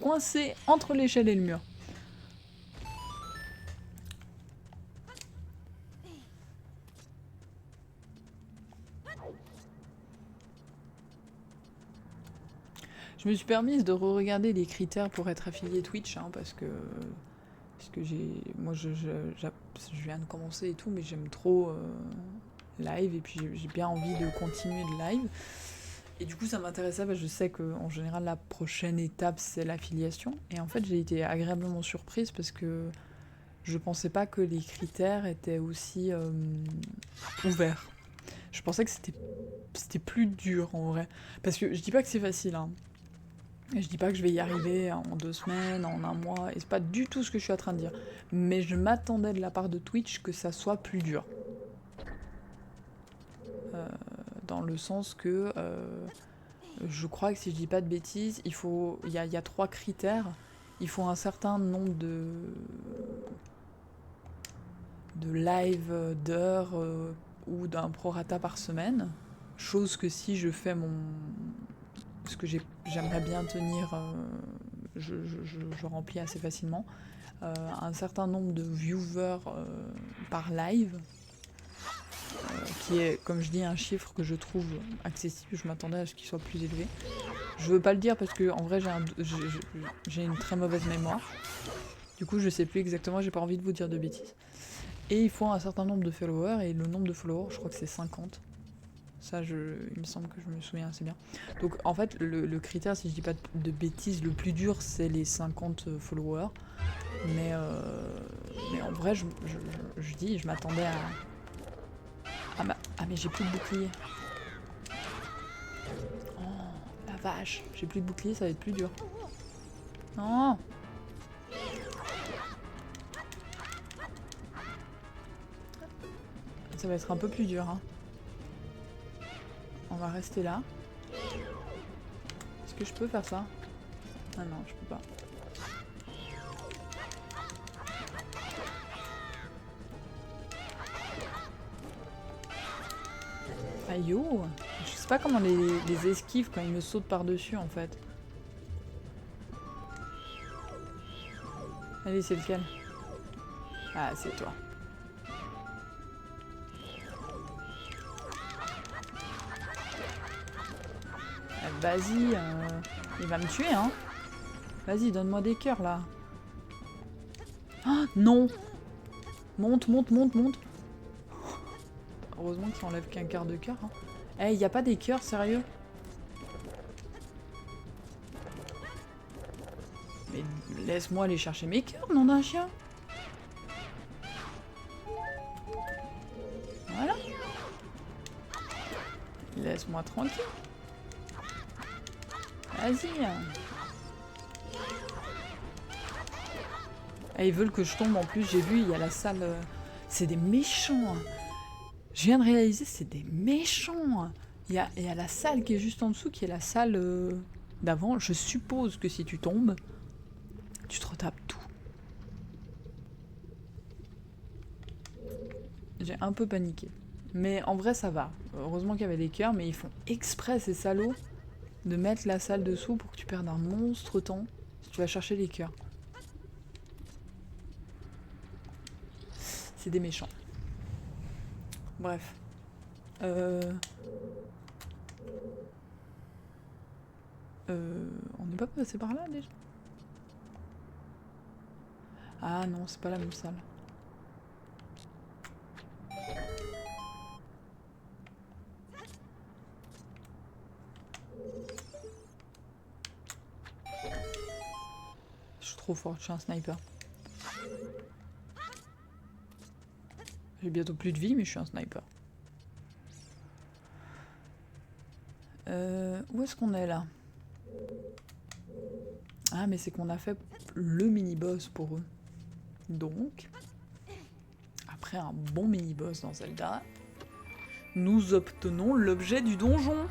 Coincé entre l'échelle et le mur. Je me suis permise de re-regarder les critères pour être affilié Twitch, hein, parce que j'ai... Moi, je viens de commencer et tout, mais j'aime trop live, et puis j'ai bien envie de continuer le live. Et du coup, ça m'intéressait, parce que je sais qu'en général, la prochaine étape, c'est l'affiliation. Et en fait, j'ai été agréablement surprise, parce que je pensais pas que les critères étaient aussi ouverts. Je pensais que c'était plus dur, en vrai. Parce que je dis pas que c'est facile, hein. Et je dis pas que je vais y arriver en 2 semaines, en 1 mois, et c'est pas du tout ce que je suis en train de dire. Mais je m'attendais de la part de Twitch que ça soit plus dur. Dans le sens que je crois que si je dis pas de bêtises, il y a 3 critères. Il faut un certain nombre de live d'heures ou d'un prorata par semaine. Chose que si je fais ce que j'aimerais bien tenir, je remplis assez facilement. Un certain nombre de viewers par live, qui est, comme je dis, un chiffre que je trouve accessible. Je m'attendais à ce qu'il soit plus élevé. Je veux pas le dire parce que en vrai j'ai une très mauvaise mémoire. Du coup je sais plus exactement, j'ai pas envie de vous dire de bêtises. Et il faut un certain nombre de followers, et le nombre de followers, je crois que c'est 50. Ça, il me semble que je me souviens assez bien. Donc en fait, le critère, si je dis pas de bêtises, le plus dur, c'est les 50 followers. Mais en vrai, je m'attendais à... Ah mais j'ai plus de bouclier. Oh, la vache. J'ai plus de bouclier, ça va être plus dur. Non. Ça va être un peu plus dur, hein. On va rester là. Est-ce que je peux faire ça? Ah non, je peux pas. Aïe oh. Je sais pas comment les esquives quand ils me sautent par-dessus en fait. Allez, c'est lequel? Ah, c'est toi. Vas-y, il va me tuer, hein. Vas-y, donne-moi des cœurs, là. Ah, non. Monte, monte, monte, monte. Heureusement qu'il enlève qu'un quart de cœur. Hein. Eh, y a pas des cœurs, sérieux? Mais laisse-moi aller chercher mes cœurs, nom d'un chien. Voilà. Laisse-moi tranquille. Vas-y. Et ils veulent que je tombe en plus, j'ai vu, il y a la salle... C'est des méchants. Je viens de réaliser, c'est des méchants. Il y a la salle qui est juste en dessous, qui est la salle d'avant. Je suppose que si tu tombes, tu te retapes tout. J'ai un peu paniqué. Mais en vrai, ça va. Heureusement qu'il y avait des cœurs, mais ils font exprès, ces salauds, de mettre la salle dessous pour que tu perdes un monstre temps si tu vas chercher les cœurs. C'est des méchants. Bref. On n'est pas passé par là déjà? Ah non, c'est pas la même salle. Je suis trop forte, je suis un sniper. J'ai bientôt plus de vie, mais je suis un sniper. Où est-ce qu'on est là? Ah, mais c'est qu'on a fait le mini-boss pour eux. Donc, après un bon mini-boss dans Zelda, nous obtenons l'objet du donjon.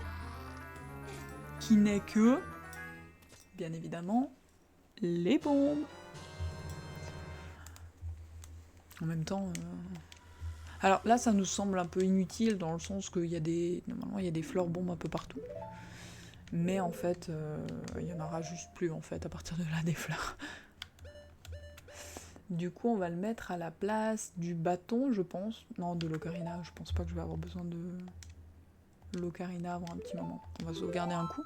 Qui n'est que, bien évidemment, les bombes. En même temps... Alors là, ça nous semble un peu inutile dans le sens qu'il y a des... Normalement, il y a des fleurs bombes un peu partout. Mais en fait, il y en aura juste plus en fait à partir de là des fleurs. Du coup, on va le mettre à la place du bâton, je pense. Non, de l'ocarina. Je pense pas que je vais avoir besoin de l'ocarina avant un petit moment. On va sauvegarder un coup.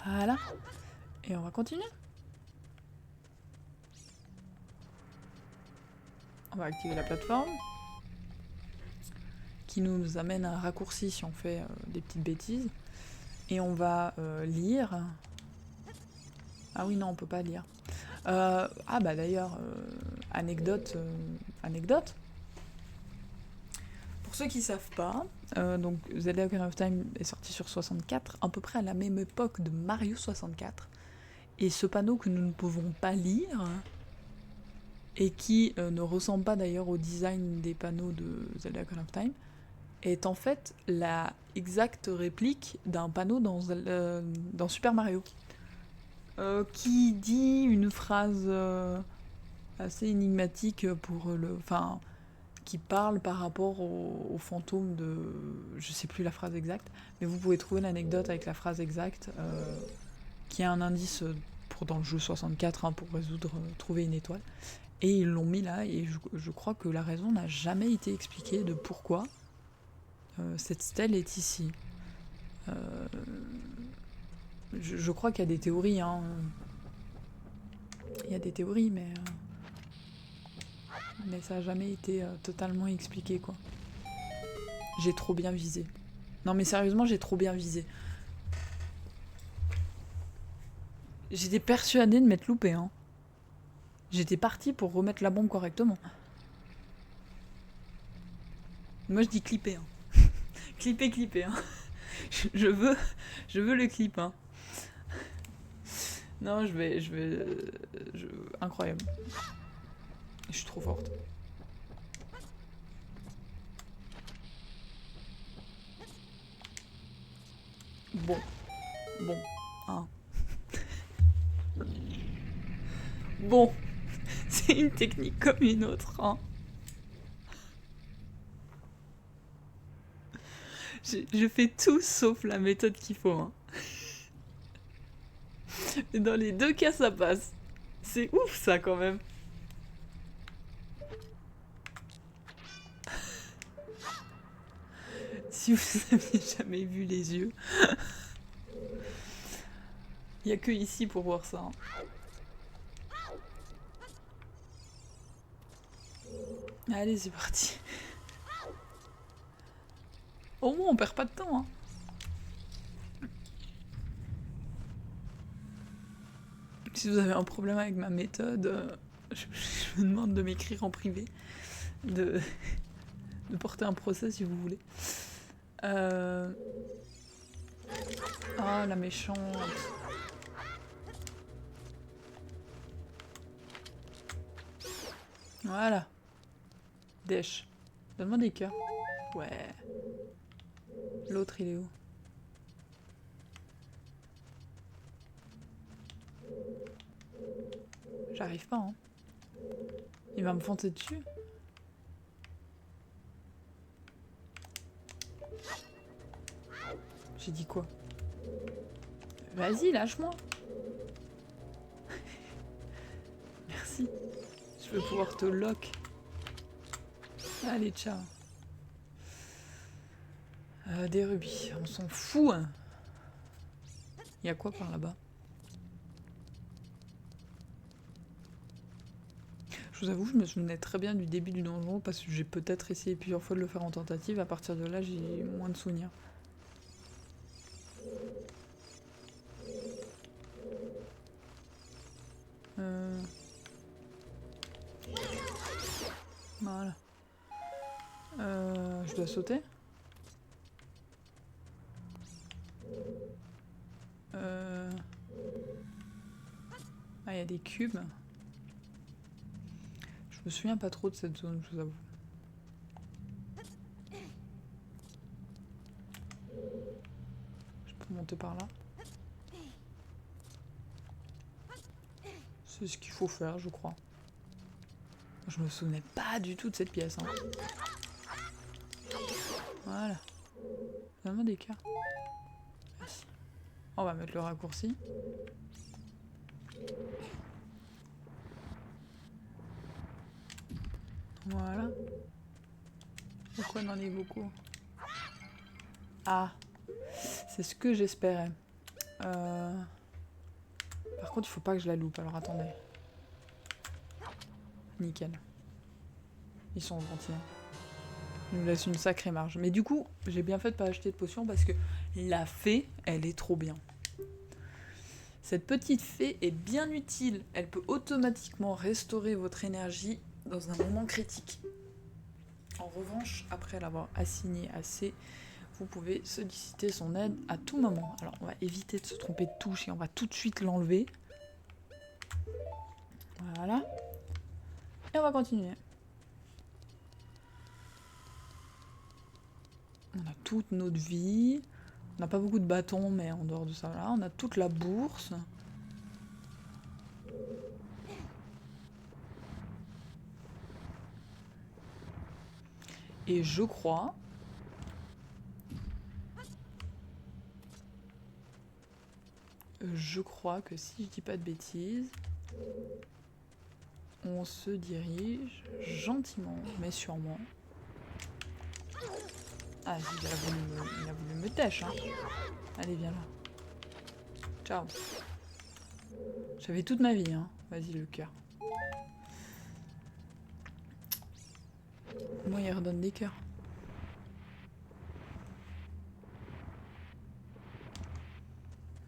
Voilà. Et on va continuer. On va activer la plateforme. Qui nous amène à un raccourci si on fait des petites bêtises. Et on va lire. Ah oui, non, on peut pas lire. Ah bah d'ailleurs, anecdote. Pour ceux qui savent pas, donc Zelda Ocarina of Time est sorti sur 64, à peu près à la même époque de Mario 64. Et ce panneau que nous ne pouvons pas lire, et qui ne ressemble pas d'ailleurs au design des panneaux de Zelda Ocarina of Time, est en fait la exacte réplique d'un panneau dans Super Mario. Qui dit une phrase assez énigmatique pour le... Enfin, qui parle par rapport au fantôme de... Je sais plus la phrase exacte, mais vous pouvez trouver l'anecdote avec la phrase exacte, qui est un indice pour dans le jeu 64 hein, pour trouver une étoile. Et ils l'ont mis là, et je crois que la raison n'a jamais été expliquée de pourquoi cette stèle est ici. Je crois qu'il y a des théories, hein. Il y a des théories, mais ça n'a jamais été totalement expliqué, quoi. J'ai trop bien visé. Non, mais sérieusement, j'ai trop bien visé. J'étais persuadée de m'être loupé, hein. J'étais partie pour remettre la bombe correctement. Moi, je dis clipper, hein. clipper, hein. je veux le clip, hein. Non, incroyable. Je suis trop forte. Bon, hein. Bon, c'est une technique comme une autre, hein. Je fais tout sauf la méthode qu'il faut, hein. Et dans les deux cas, ça passe. C'est ouf, ça, quand même. Si vous aviez jamais vu les yeux, il n'y a que ici pour voir ça. Hein. Allez, c'est parti. Au moins, on perd pas de temps. Hein. Si vous avez un problème avec ma méthode, je vous demande de m'écrire en privé. De porter un procès si vous voulez. Ah, la méchante. Voilà. Dèche. Donne-moi des cœurs. Ouais. L'autre, il est où? J'arrive pas, hein. Il va me foncer dessus. J'ai dit quoi? Vas-y, lâche-moi. Merci. Je vais pouvoir te lock. Allez, ciao. Des rubis, on s'en fout. Hein. Y a quoi par là-bas? Je vous avoue, je me souvenais très bien du début du donjon parce que j'ai peut-être essayé plusieurs fois de le faire en tentative. À partir de là, j'ai moins de souvenirs. Voilà. Je dois sauter. Ah, il y a des cubes. Je me souviens pas trop de cette zone, je vous avoue. Je peux monter par là. C'est ce qu'il faut faire, je crois. Je me souvenais pas du tout de cette pièce. Hein. Voilà. Donne-moi des cœurs. Merci. On va mettre le raccourci. Voilà. Pourquoi il en est beaucoup? Ah, c'est ce que j'espérais. Par contre, il faut pas que je la loupe, alors attendez. Nickel. Ils sont gentils. Hein. Ils nous laissent une sacrée marge. Mais du coup, j'ai bien fait de pas acheter de potion parce que la fée, elle est trop bien. Cette petite fée est bien utile. Elle peut automatiquement restaurer votre énergie dans un moment critique. En revanche, après l'avoir assigné assez, vous pouvez solliciter son aide à tout moment. Alors, on va éviter de se tromper de touche et on va tout de suite l'enlever. Voilà. Et on va continuer. On a toute notre vie. On n'a pas beaucoup de bâtons, mais en dehors de ça, là, on a toute la bourse. Et je crois... que si je dis pas de bêtises, on se dirige gentiment, mais sûrement. Ah, il a voulu me têche, hein. Allez, viens là. Ciao. J'avais toute ma vie, hein. Vas-y, le cœur. Moi, il redonne des cœurs.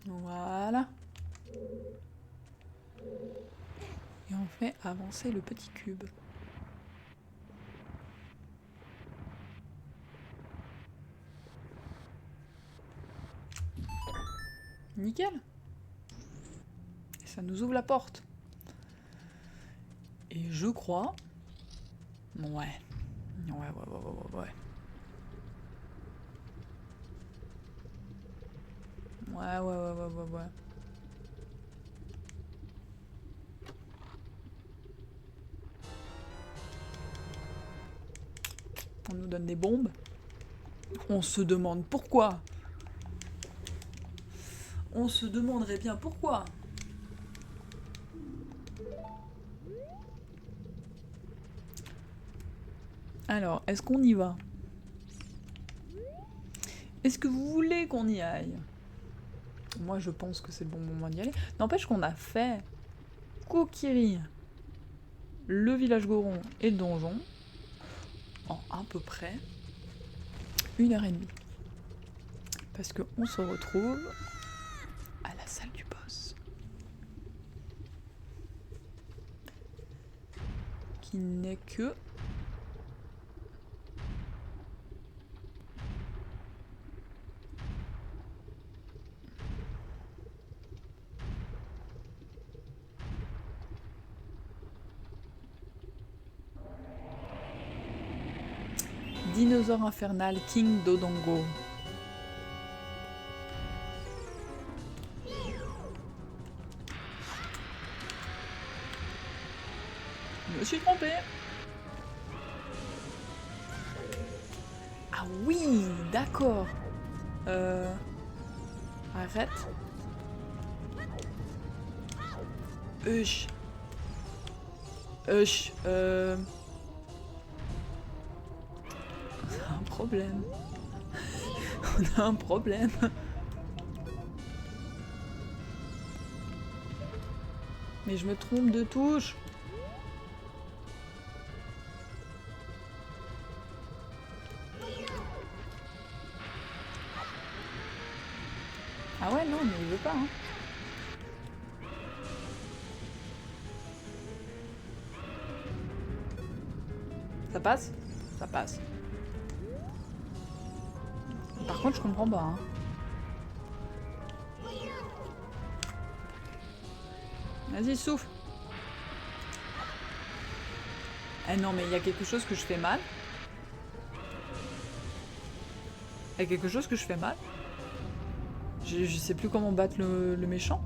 Voilà. Et on fait avancer le petit cube. Nickel. Et ça nous ouvre la porte. Et je crois... Ouais. Ouais. Ouais. On nous donne des bombes. On se demande pourquoi. On se demanderait bien pourquoi. Alors, est-ce qu'on y va? Est-ce que vous voulez qu'on y aille? Moi, je pense que c'est le bon moment d'y aller. N'empêche qu'on a fait Kokiri, le village Goron et le donjon en à peu près 1h30. Parce qu'on se retrouve à la salle du boss. Qui n'est que... Dinosaure infernal King Dodongo. Je me suis trompée. Ah oui, d'accord. Arrête. Huch. Huch. On a un problème. On a un problème. Mais je me trompe de touche. Ah ouais, non, mais il veut pas, hein. Ça passe? Ça passe. Par contre, je comprends pas, hein. Vas-y, souffle. Eh non, mais il y a quelque chose que je fais mal. Il y a quelque chose que je fais mal. Je sais plus comment battre le méchant.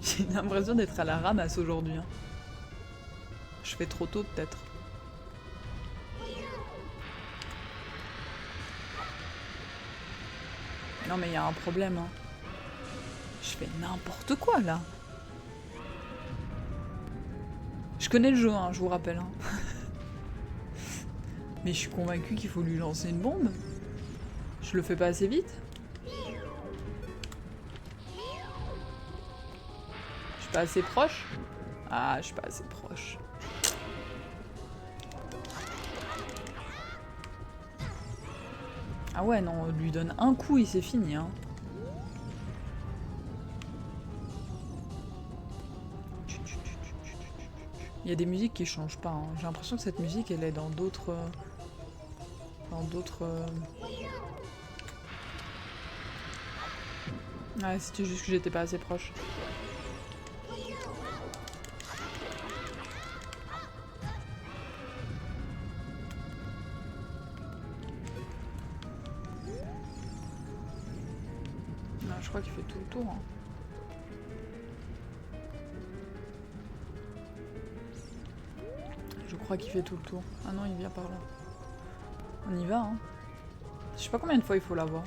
J'ai l'impression d'être à la ramasse aujourd'hui. Hein. Je fais trop tôt peut-être. Non mais il y a un problème. Hein. Je fais n'importe quoi là. Je connais le jeu, hein, je vous rappelle. Hein. Mais je suis convaincue qu'il faut lui lancer une bombe. Je le fais pas assez vite. Je suis pas assez proche. Ah, je suis pas assez proche. Ah ouais, non, on lui donne un coup et c'est fini. Hein. Il y a des musiques qui changent pas. Hein. J'ai l'impression que cette musique, elle est dans d'autres... Ouais, c'était juste que j'étais pas assez proche. Non, je crois qu'il fait tout le tour. Hein. Je crois qu'il fait tout le tour. Ah non, il vient par là. On y va, hein. Je sais pas combien de fois il faut l'avoir.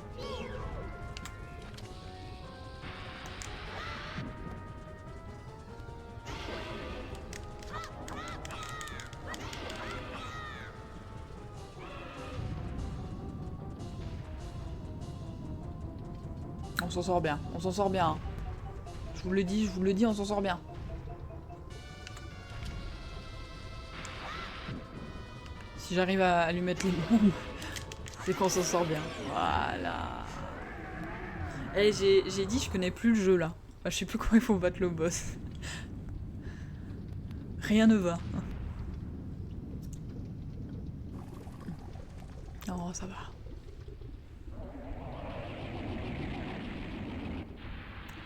On s'en sort bien, on s'en sort bien. Je vous le dis, on s'en sort bien. Si j'arrive à lui mettre les bombes, c'est qu'on s'en sort bien. Voilà. Et j'ai dit, je connais plus le jeu là. Enfin, je sais plus comment il faut battre le boss. Rien ne va. Non, ça va.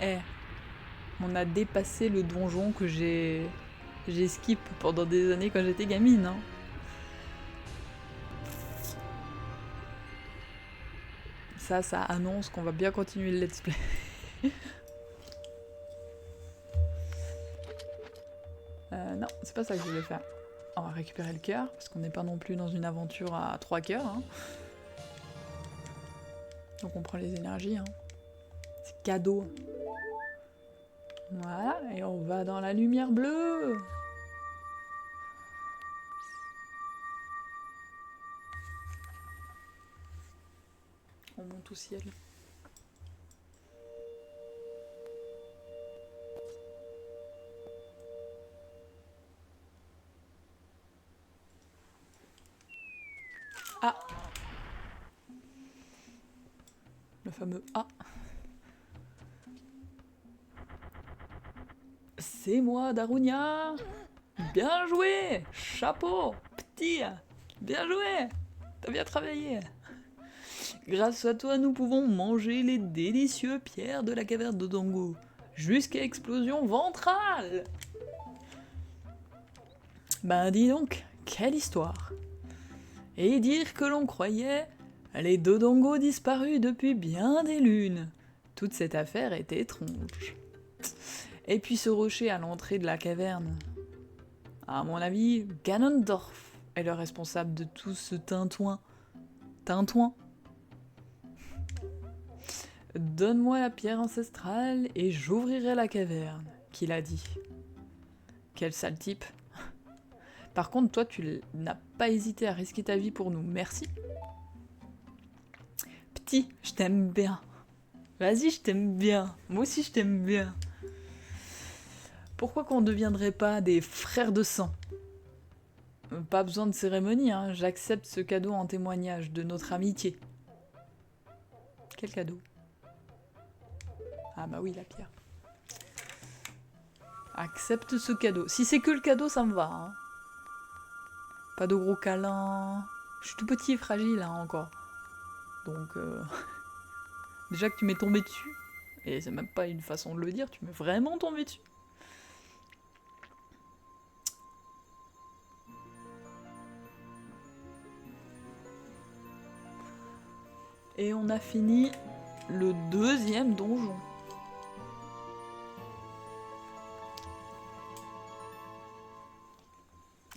Eh, on a dépassé le donjon que j'ai skip pendant des années quand j'étais gamine. Hein. Ça annonce qu'on va bien continuer le let's play. Non, c'est pas ça que je voulais faire. On va récupérer le cœur, parce qu'on n'est pas non plus dans une aventure à 3 cœurs. Hein. Donc on prend les énergies. Hein. C'est cadeau. Voilà, et on va dans la lumière bleue. On monte au ciel. Ah! Le fameux A. C'est moi, Darunia! Bien joué! Chapeau! Petit! Bien joué! T'as bien travaillé! Grâce à toi, nous pouvons manger les délicieux pierres de la caverne de Dongo, jusqu'à explosion ventrale! Ben dis donc, quelle histoire! Et dire que l'on croyait les Dodongo disparus depuis bien des lunes. Toute cette affaire est étrange. Et puis ce rocher à l'entrée de la caverne. À mon avis, Ganondorf est le responsable de tout ce tintouin. Tintouin. Donne-moi la pierre ancestrale et j'ouvrirai la caverne, qu'il a dit. Quel sale type. Par contre, toi, tu n'as pas hésité à risquer ta vie pour nous. Merci. Petit, je t'aime bien. Vas-y, je t'aime bien. Moi aussi, je t'aime bien. Pourquoi qu'on ne deviendrait pas des frères de sang? Pas besoin de cérémonie, hein. J'accepte ce cadeau en témoignage de notre amitié. Quel cadeau? Ah bah oui, la pierre. Accepte ce cadeau. Si c'est que le cadeau, ça me va. Hein. Pas de gros câlins. Je suis tout petit et fragile hein, encore. Donc, déjà que tu m'es tombé dessus, et c'est même pas une façon de le dire, tu m'es vraiment tombé dessus. Et on a fini le deuxième donjon.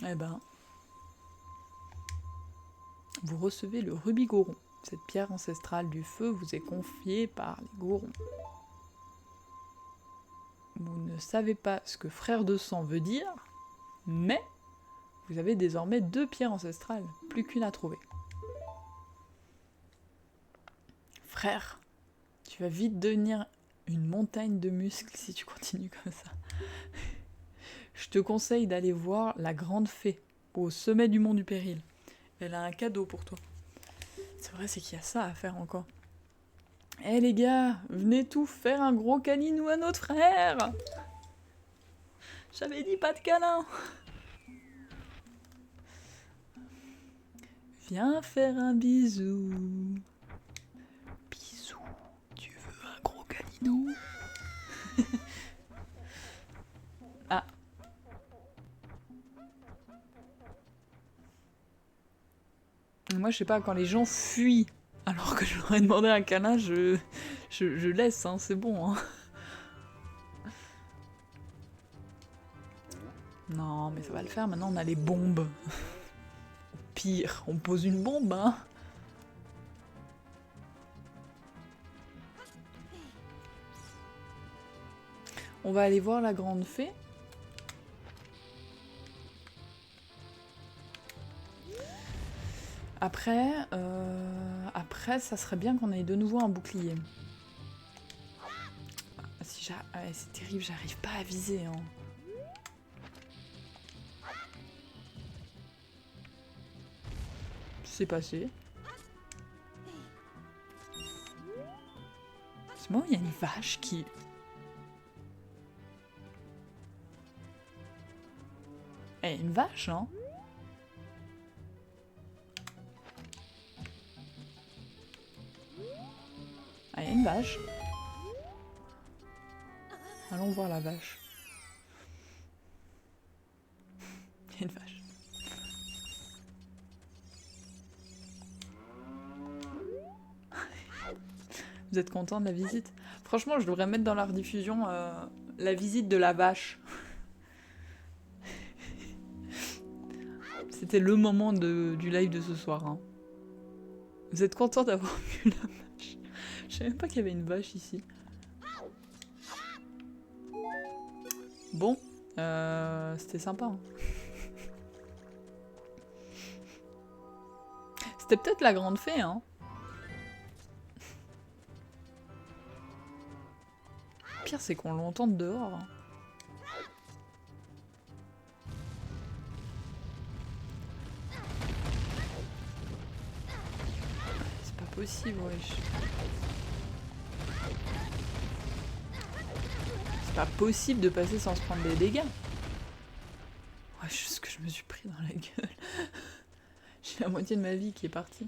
Eh ben, vous recevez le rubis Goron. Cette pierre ancestrale du feu vous est confiée par les Gorons. Vous ne savez pas ce que frère de sang veut dire, mais vous avez désormais 2 pierres ancestrales, plus qu'une à trouver. Frère, tu vas vite devenir une montagne de muscles si tu continues comme ça. Je te conseille d'aller voir la grande fée, au sommet du mont du péril. Elle a un cadeau pour toi. C'est vrai, c'est qu'il y a ça à faire encore. Eh les gars, venez tous faire un gros câlinou à notre frère. J'avais dit pas de câlin. Viens faire un bisou. Bisou, tu veux un gros câlinou? Ah. Moi, je sais pas, quand les gens fuient alors que je leur ai demandé un câlin, je laisse, hein, c'est bon. Hein. Non, mais ça va le faire, maintenant on a les bombes. Au pire, on pose une bombe, hein. On va aller voir la grande fée. Après, ça serait bien qu'on ait de nouveau un bouclier. Si ouais, c'est terrible, j'arrive pas à viser. Hein. C'est passé. C'est bon, il y a une vache qui... Eh, une vache, hein. Ah, il y a une vache. Allons voir la vache. Il y a une vache. Vous êtes content de la visite? Franchement, je devrais mettre dans la rediffusion la visite de la vache. C'était le moment du live de ce soir. Hein. Vous êtes content d'avoir vu la vache? Je savais même pas qu'il y avait une vache ici. Bon, c'était sympa. Hein. C'était peut-être la grande fée, hein. Le pire, c'est qu'on l'entend dehors. Hein. C'est pas possible, wesh. C'est pas possible de passer sans se prendre des dégâts. Ouais, juste ce que je me suis pris dans la gueule. J'ai la moitié de ma vie qui est partie.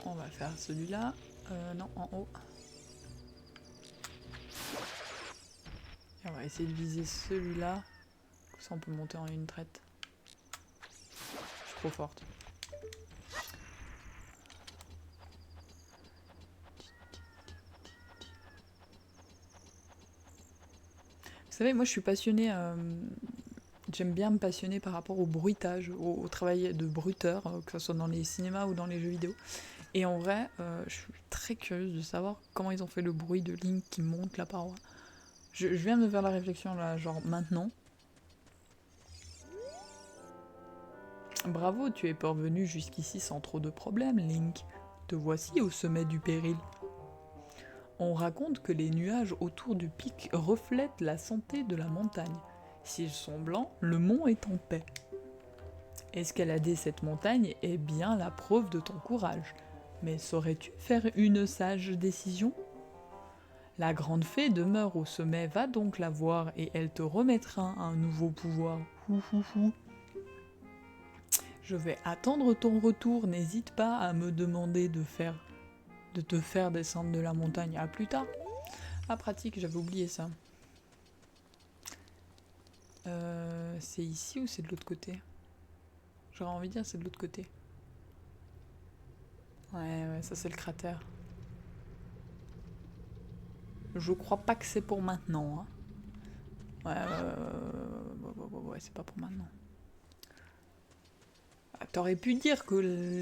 On va faire celui-là. Non, en haut. Et on va essayer de viser celui-là. Comme ça, on peut monter en une traite. Je suis trop forte. savez, moi je suis passionnée, j'aime bien me passionner par rapport au bruitage, au travail de bruiteur, que ce soit dans les cinémas ou dans les jeux vidéo. Et en vrai, je suis très curieuse de savoir comment ils ont fait le bruit de Link qui monte la paroi. Je viens de me faire la réflexion là, genre maintenant. Bravo, tu es parvenu jusqu'ici sans trop de problèmes, Link. Te voici au sommet du péril. On raconte que les nuages autour du pic reflètent la santé de la montagne. S'ils sont blancs, le mont est en paix. Escalader cette montagne est bien la preuve de ton courage. Mais saurais-tu faire une sage décision ? La grande fée demeure au sommet, va donc la voir et elle te remettra un nouveau pouvoir. Hou. Je vais attendre ton retour, n'hésite pas à me demander de te faire descendre de la montagne. À plus tard. Ah, pratique, j'avais oublié ça. C'est ici ou c'est de l'autre côté ? J'aurais envie de dire c'est de l'autre côté. Ouais, ça c'est le cratère. Je crois pas que c'est pour maintenant. Ouais, c'est pas pour maintenant. T'aurais pu dire que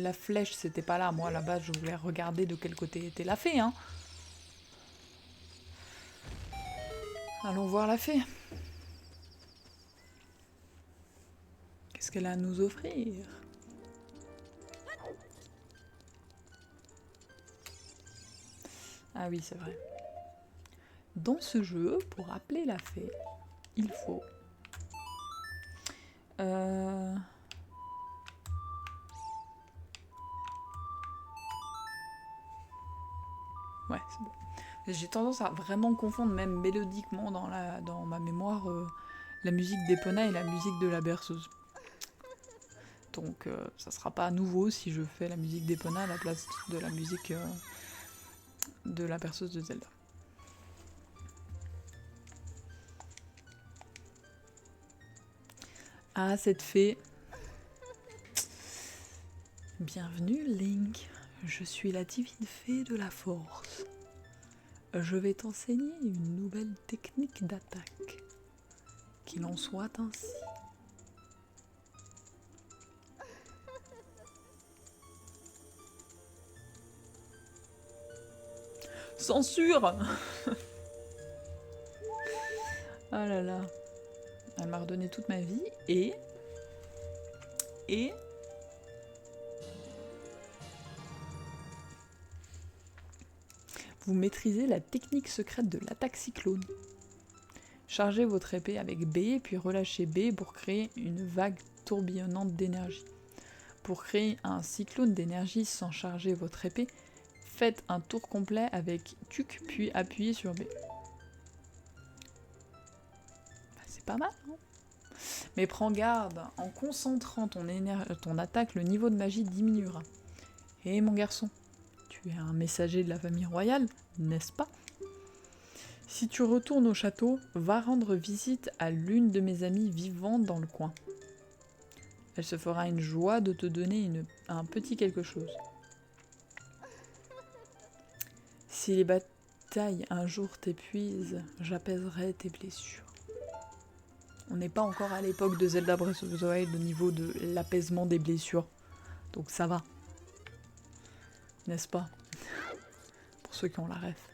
la flèche c'était pas là. Moi, à la base, je voulais regarder de quel côté était la fée, hein. Allons voir la fée. Qu'est-ce qu'elle a à nous offrir ? Ah oui, c'est vrai. Dans ce jeu, pour appeler la fée, il faut... Ouais, c'est bon. J'ai tendance à vraiment confondre, même mélodiquement dans ma mémoire, la musique d'Epona et la musique de la berceuse. Donc ça sera pas nouveau si je fais la musique d'Epona à la place de la musique de la berceuse de Zelda. Ah, cette fée. Bienvenue, Link. Je suis la divine fée de la force. Je vais t'enseigner une nouvelle technique d'attaque. Qu'il en soit ainsi. Censure. Ah là là. Elle m'a redonné toute ma vie et... Vous maîtrisez la technique secrète de l'attaque cyclone. Chargez votre épée avec B, puis relâchez B pour créer une vague tourbillonnante d'énergie. Pour créer un cyclone d'énergie sans charger votre épée, faites un tour complet avec TUC, puis appuyez sur B. C'est pas mal, non ? Mais prends garde, en concentrant ton attaque, le niveau de magie diminuera. Hé mon garçon, tu es un messager de la famille royale, n'est-ce pas ? Si tu retournes au château, va rendre visite à l'une de mes amies vivantes dans le coin. Elle se fera une joie de te donner un petit quelque chose. Si les batailles un jour t'épuisent, j'apaiserai tes blessures. On n'est pas encore à l'époque de Zelda Breath of the Wild au niveau de l'apaisement des blessures. Donc ça va. N'est-ce pas ? Pour ceux qui ont la ref.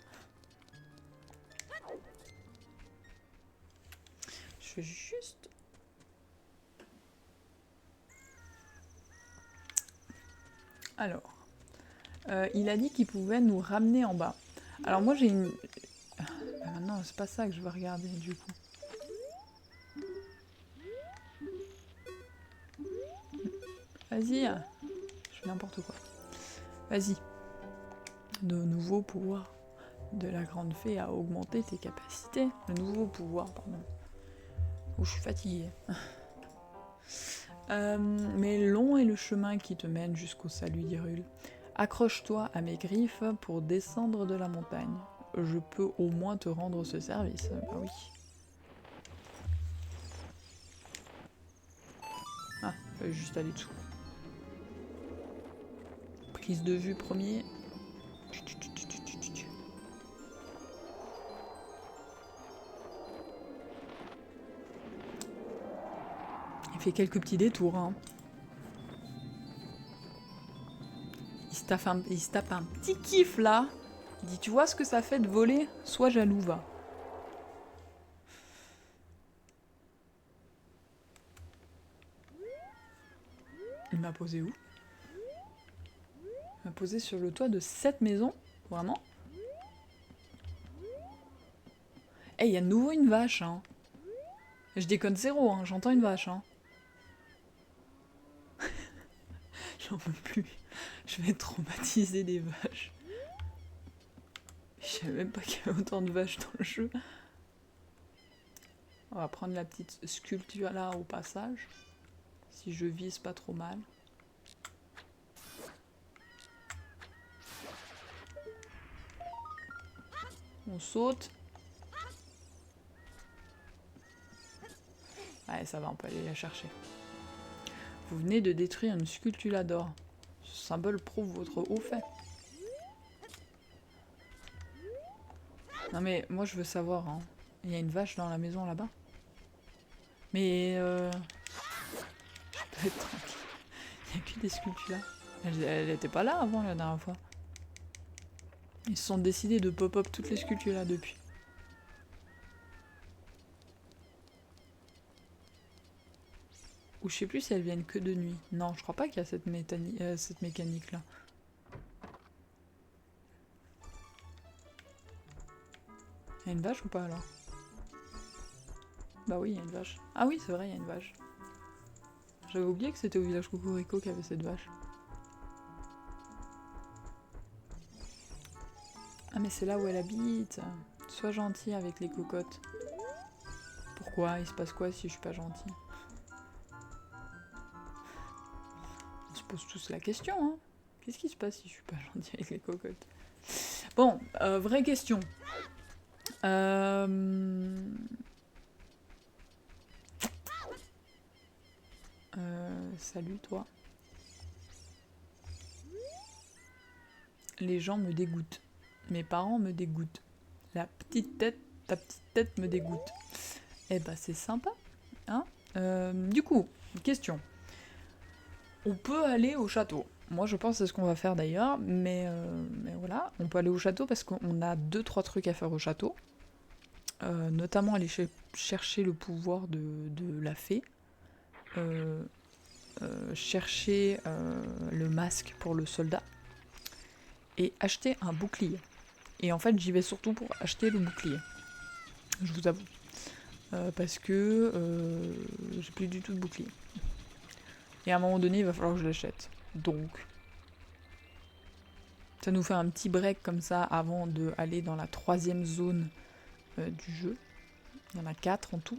Je vais juste... Alors. Il a dit qu'il pouvait nous ramener en bas. Alors moi j'ai une... maintenant c'est pas ça que je veux regarder du coup. Vas-y. Je fais n'importe quoi. Vas-y. De nouveaux pouvoirs de la grande fée a augmenté tes capacités. Le nouveau pouvoir, pardon. Oh, je suis fatiguée. Mais long est le chemin qui te mène jusqu'au salut d'Hyrule. Accroche-toi à mes griffes pour descendre de la montagne. Je peux au moins te rendre ce service. Bah oui. Ah, fallait juste aller dessous. Prise de vue premier. Il fait quelques petits détours, hein. Il se tape un petit kiff là. Il dit, tu vois ce que ça fait de voler? Sois jaloux, va. Il m'a posé où? Il m'a posé sur le toit de cette maison? Vraiment? Eh, il y a de nouveau une vache, hein. Je déconne zéro, hein. J'entends une vache, hein. J'en peux plus. Je vais être traumatisée des vaches. Je savais même pas qu'il y avait autant de vaches dans le jeu. On va prendre la petite sculpture là au passage. Si je vise pas trop mal. On saute. Ouais, ça va, on peut aller la chercher. Vous venez de détruire une sculpture d'or. Ce symbole prouve votre haut fait. Non mais, moi je veux savoir, hein. Il y a une vache dans la maison là-bas. Mais je peux être tranquille. Il n'y a que des sculptures là. Elle était pas là avant la dernière fois. Ils se sont décidés de pop-up toutes les sculptures là depuis. Ou je sais plus si elles viennent que de nuit. Non, je crois pas qu'il y a cette mécanique là. Il y a une vache ou pas alors? Bah oui, il y a une vache. Ah oui, c'est vrai, il y a une vache. J'avais oublié que c'était au village Cocorico qu'il y avait cette vache. Ah mais c'est là où elle habite. Sois gentil avec les cocottes. Pourquoi? Il se passe quoi si je suis pas gentil? On se pose tous la question, hein. Qu'est-ce qui se passe si je suis pas gentil avec les cocottes? Bon, vraie question. Salut toi. Les gens me dégoûtent. Mes parents me dégoûtent. Ta petite tête me dégoûte. Eh bah c'est sympa, hein. Du coup, question. On peut aller au château. Moi je pense que c'est ce qu'on va faire d'ailleurs, mais voilà, on peut aller au château parce qu'on a 2-3 trucs à faire au château. Notamment aller chercher le pouvoir de la fée. Chercher le masque pour le soldat. Et acheter un bouclier. Et en fait j'y vais surtout pour acheter le bouclier. Je vous avoue. Parce que j'ai plus du tout de bouclier. Et à un moment donné, il va falloir que je l'achète. Donc, ça nous fait un petit break comme ça avant d'aller dans la 3e zone du jeu. Il y en a 4 en tout.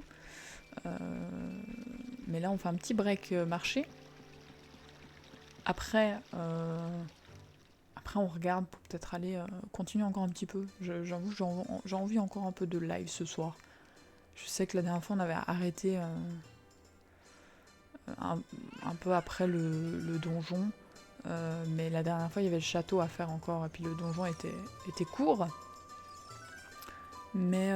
Mais là, on fait un petit break marché. Après, on regarde pour peut-être aller continuer encore un petit peu. J'avoue, j'ai envie encore un peu de live ce soir. Je sais que la dernière fois, on avait arrêté un peu après le donjon. Mais la dernière fois, il y avait le château à faire encore. Et puis le donjon était court. Mais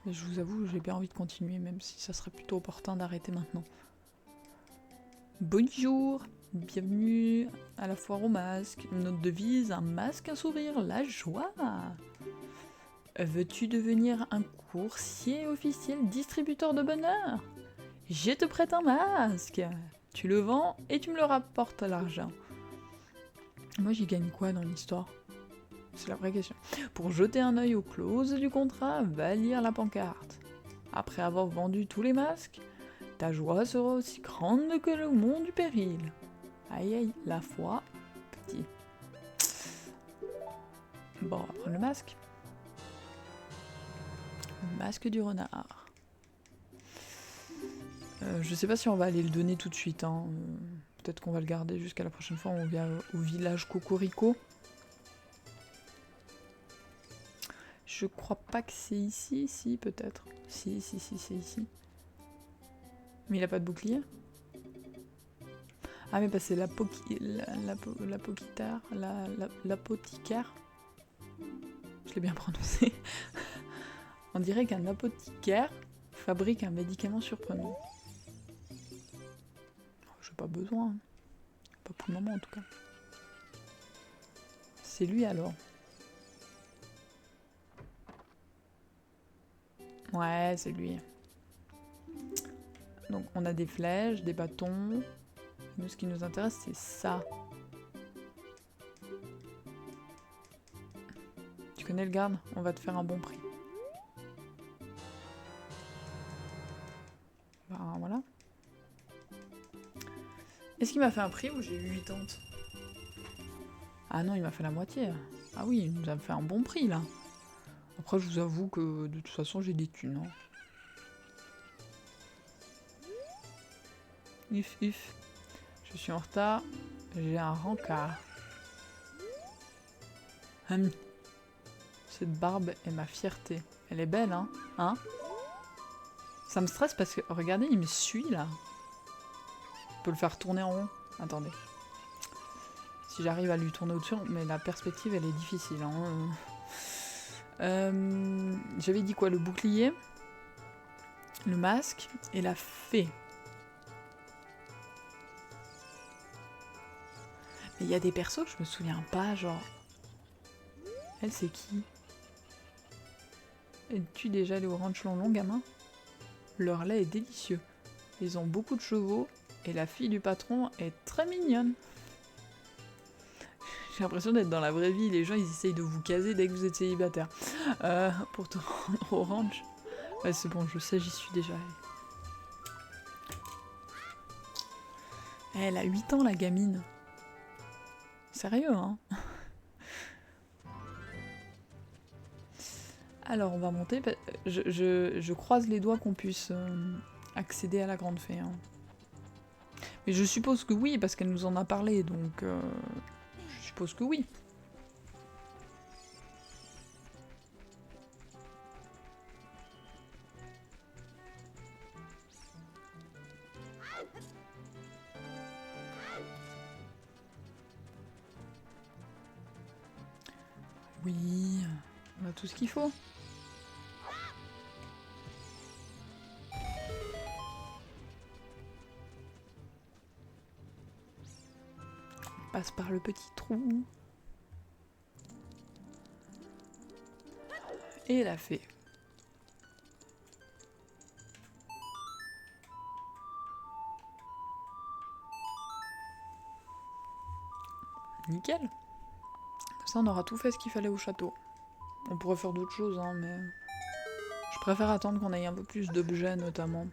je vous avoue, j'ai bien envie de continuer, même si ça serait plutôt opportun d'arrêter maintenant. Bonjour, bienvenue à la foire au masque. Notre devise, un masque, un sourire, la joie. Veux-tu devenir un coursier officiel distributeur de bonheur? Je te prête un masque. Tu le vends et tu me le rapportes l'argent. Moi, j'y gagne quoi dans l'histoire? C'est la vraie question. Pour jeter un œil aux clauses du contrat, va lire la pancarte. Après avoir vendu tous les masques, ta joie sera aussi grande que le mont du péril. Aïe aïe, la foi, petit. Bon, on va prendre le masque. Le masque du renard. Je sais pas si on va aller le donner tout de suite. Hein. Peut-être qu'on va le garder jusqu'à la prochaine fois. On vient au village Cocorico. Je crois pas que c'est ici. Si, peut-être. Si, c'est ici. Mais il a pas de bouclier. Ah, mais bah c'est l'apothicaire. Je l'ai bien prononcé. On dirait qu'un apothicaire fabrique un médicament surprenant. j'ai pas besoin. Hein. Pas pour le moment en tout cas. C'est lui alors. Ouais, c'est lui. Donc on a des flèches, des bâtons. Nous, ce qui nous intéresse, c'est ça. Tu connais le garde? On va te faire un bon prix. Ben voilà. Est-ce qu'il m'a fait un prix ou j'ai eu 8 tentes? Ah non, il m'a fait la moitié. Ah oui, il nous a fait un bon prix là. Après, je vous avoue que de toute façon, j'ai des thunes. Hein. If. Je suis en retard. J'ai un rencard. Cette barbe est ma fierté. Elle est belle, hein? Ça me stresse parce que, regardez, il me suit là. Je peux le faire tourner en rond. Attendez. Si j'arrive à lui tourner au-dessus, mais la perspective, elle est difficile. Hein. J'avais dit quoi? Le bouclier, le masque et la fée. Mais il y a des persos que je me souviens pas, genre... Elle, c'est qui? Es-tu déjà allé au ranch Longlong, gamin? Leur lait est délicieux. Ils ont beaucoup de chevaux et la fille du patron est très mignonne. J'ai l'impression d'être dans la vraie vie, les gens ils essayent de vous caser dès que vous êtes célibataire. Pour te rendre au ranch. Ouais, c'est bon, je sais, j'y suis déjà allée. Elle a 8 ans, la gamine. Sérieux, hein? Alors, on va monter. Je croise les doigts qu'on puisse accéder à la grande fée. Hein. Mais je suppose que oui, parce qu'elle nous en a parlé, donc... je suppose que oui. Oui, on a tout ce qu'il faut. On passe par le petit trou. Et la fée. Nickel. Ça, on aura tout fait ce qu'il fallait au château. On pourrait faire d'autres choses, hein, mais... Je préfère attendre qu'on ait un peu plus d'objets, notamment.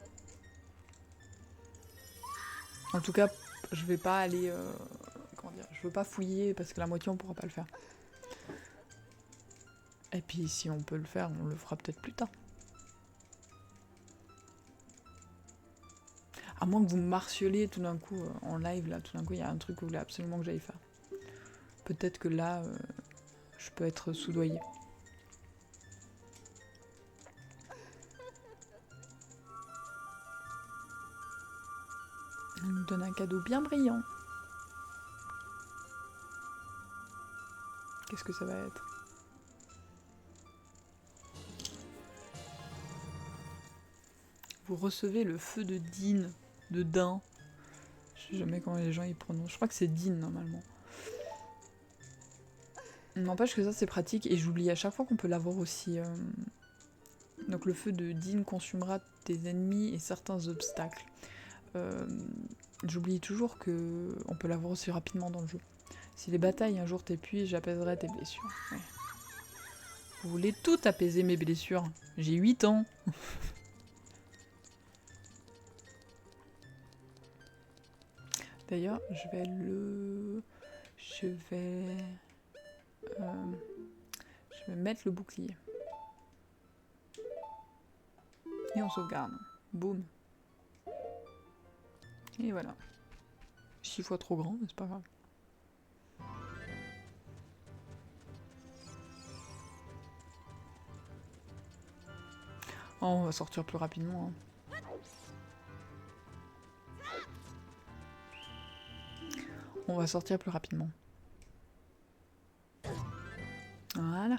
En tout cas, je vais pas aller... comment dire? Je veux pas fouiller, parce que la moitié, on pourra pas le faire. Et puis, si on peut le faire, on le fera peut-être plus tard. À moins que vous me marceliez tout d'un coup, en live, là, tout d'un coup, il y a un truc que vous voulez absolument que j'aille faire. Peut-être que là, je peux être soudoyée. Elle nous donne un cadeau bien brillant. Qu'est-ce que ça va être? Vous recevez le feu de Dean, de Dain. Je sais jamais comment les gens y prononcent. Je crois que c'est Dean normalement. N'empêche que ça c'est pratique et j'oublie à chaque fois qu'on peut l'avoir aussi. Donc le feu de Dean consumera tes ennemis et certains obstacles. J'oublie toujours que on peut l'avoir aussi rapidement dans le jeu. Si les batailles un jour t'épuisent, j'apaiserai tes blessures. Ouais. Vous voulez tout apaiser mes blessures? J'ai 8 ans. D'ailleurs, je vais mettre le bouclier. Et on sauvegarde. Boum. Et voilà. 6 fois trop grand, mais c'est pas grave. Oh, on va sortir plus rapidement. Hein. On va sortir plus rapidement. Voilà.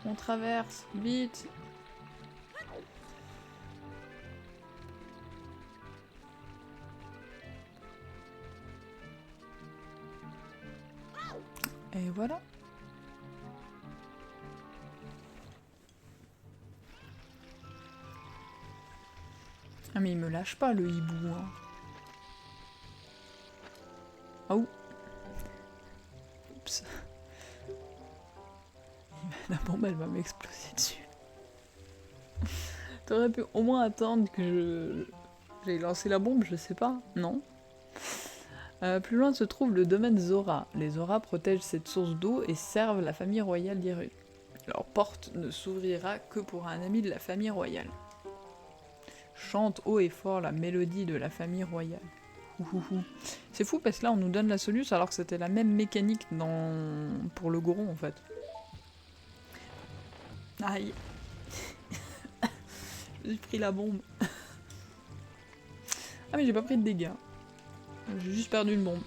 On traverse, vite. Et voilà. Ah mais il me lâche pas le hibou. Hein. Ah ouh. Oups. La bombe elle va m'exploser dessus. T'aurais pu au moins attendre que j'aille lancer la bombe, je sais pas. Non. Plus loin se trouve le domaine Zora. Les Zora protègent cette source d'eau et servent la famille royale d'Hyrule. Leur porte ne s'ouvrira que pour un ami de la famille royale. Chante haut et fort la mélodie de la famille royale. Ouhouhou. C'est fou parce que là on nous donne la solution alors que c'était la même mécanique pour le Goron en fait. Aïe. J'ai pris la bombe. Ah mais j'ai pas pris de dégâts. J'ai juste perdu une bombe.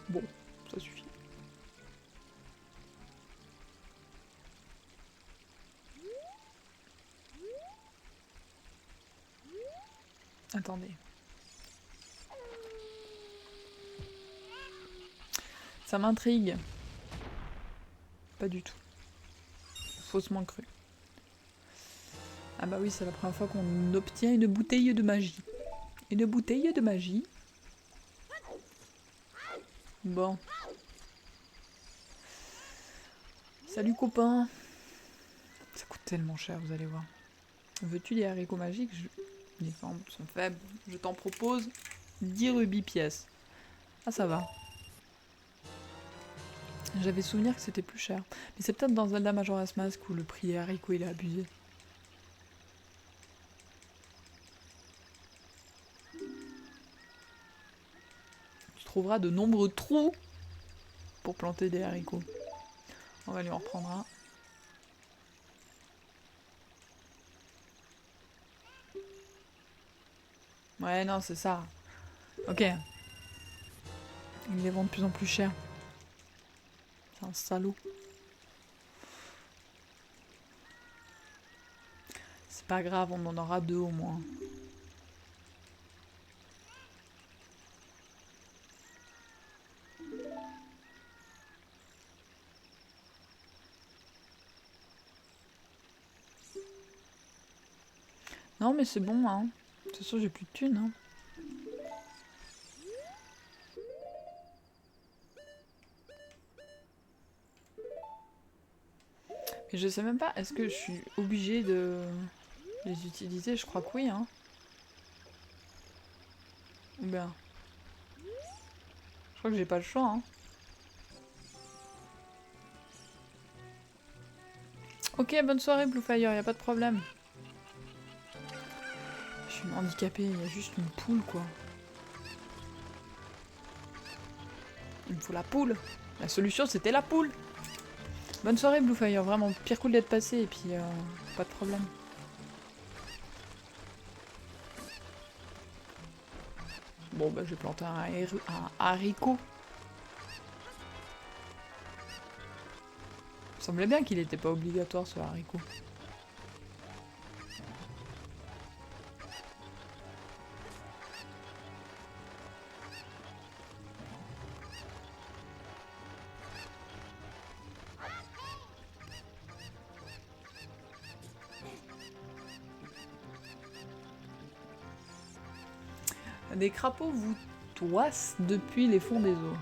Bon, ça suffit. Attendez. Ça m'intrigue. Pas du tout. Faussement cru. Ah bah oui, c'est la première fois qu'on obtient une bouteille de magie. Une bouteille de magie. Bon. Salut copain. Ça coûte tellement cher, vous allez voir. Veux-tu des haricots magiques? Les formes sont faibles. Je t'en propose 10 rubis pièces. Ah ça va. J'avais souvenir que c'était plus cher. Mais c'est peut-être dans Zelda Majora's Mask où le prix des haricots il est abusé. Tu trouveras de nombreux trous pour planter des haricots. On va lui en reprendre un. Ouais, non, c'est ça. Ok. Il les vend de plus en plus cher. C'est un salaud. C'est pas grave, on en aura 2 au moins. Non mais c'est bon, hein. De toute façon, j'ai plus de thunes, hein. Mais je sais même pas, est-ce que je suis obligée de les utiliser? Je crois que oui, hein. Ou bien... Je crois que j'ai pas le choix, hein. Ok, bonne soirée Bluefire, y a pas de problème. Je suis handicapée, il y a juste une poule, quoi. Il me faut la poule. La solution, c'était la poule. Bonne soirée Bluefire, vraiment, pire cool d'être passé, et puis pas de problème. Bon, bah, j'ai planté un haricot. Il me semblait bien qu'il était pas obligatoire, ce haricot. Des crapauds vous toissent depuis les fonds des eaux.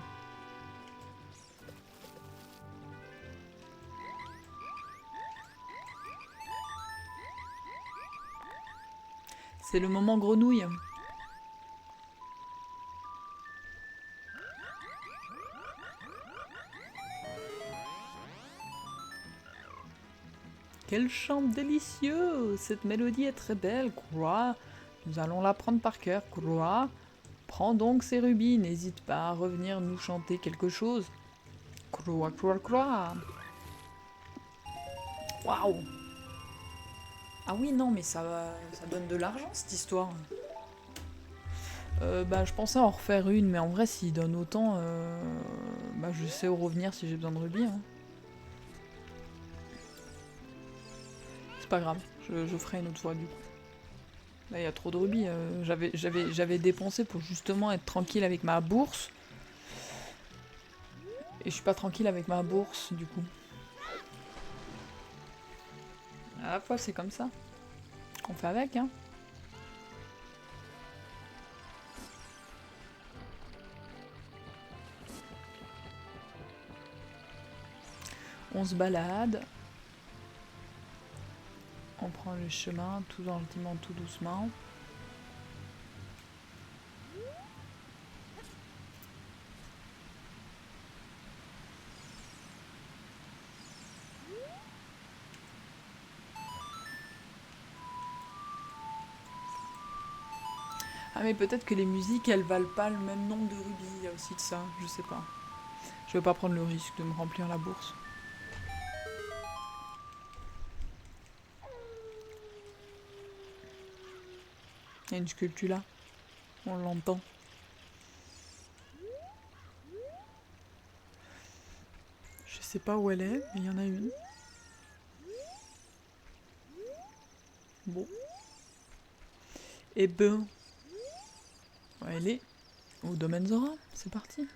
C'est le moment grenouille. Quel chant délicieux! Cette mélodie est très belle, croix. Nous allons l'apprendre par cœur, croix. Prends donc ces rubis, n'hésite pas à revenir nous chanter quelque chose. Croix, croix, croix. Waouh! Ah oui, non, mais ça donne de l'argent, cette histoire. Bah, je pensais en refaire une, mais en vrai, s'il donne autant, bah, je sais où revenir si j'ai besoin de rubis. Hein. C'est pas grave, je ferai une autre fois du coup. Là, il y a trop de rubis. J'avais dépensé pour justement être tranquille avec ma bourse. Et je suis pas tranquille avec ma bourse, du coup. À la fois, c'est comme ça. On fait avec, hein. On se balade. On prend le chemin tout gentiment, tout doucement. Ah mais peut-être que les musiques elles valent pas le même nombre de rubis, il y a aussi de ça, je sais pas. Je vais pas prendre le risque de me remplir la bourse. Il y a une sculpture là, on l'entend. Je sais pas où elle est, mais il y en a une. Bon. Et ben, elle est au domaine Zora, c'est parti.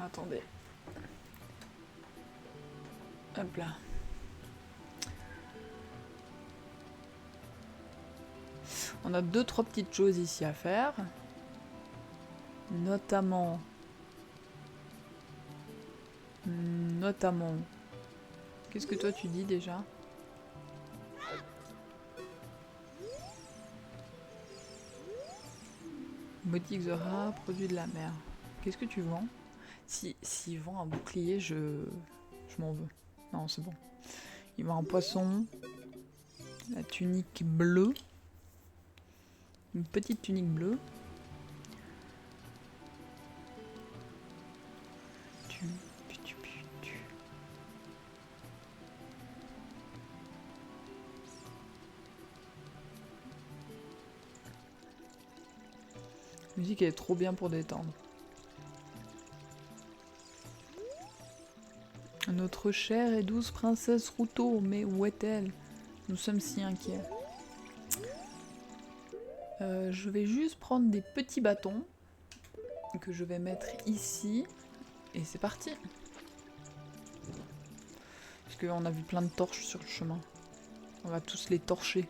Attendez. Hop là. On a 2-3 petites choses ici à faire. Notamment... Qu'est-ce que toi tu dis déjà? Boutique Zora, produit de la mer. Qu'est-ce que tu vends? S'il vend un bouclier, je m'en veux. Non, c'est bon. Il vend un poisson. La tunique bleue. Une petite tunique bleue. La musique elle est trop bien pour détendre. Notre chère et douce princesse Ruto, mais où est-elle? Nous sommes si inquiets. Je vais juste prendre des petits bâtons que je vais mettre ici. Et c'est parti. Parce qu'on a vu plein de torches sur le chemin. On va tous les torcher.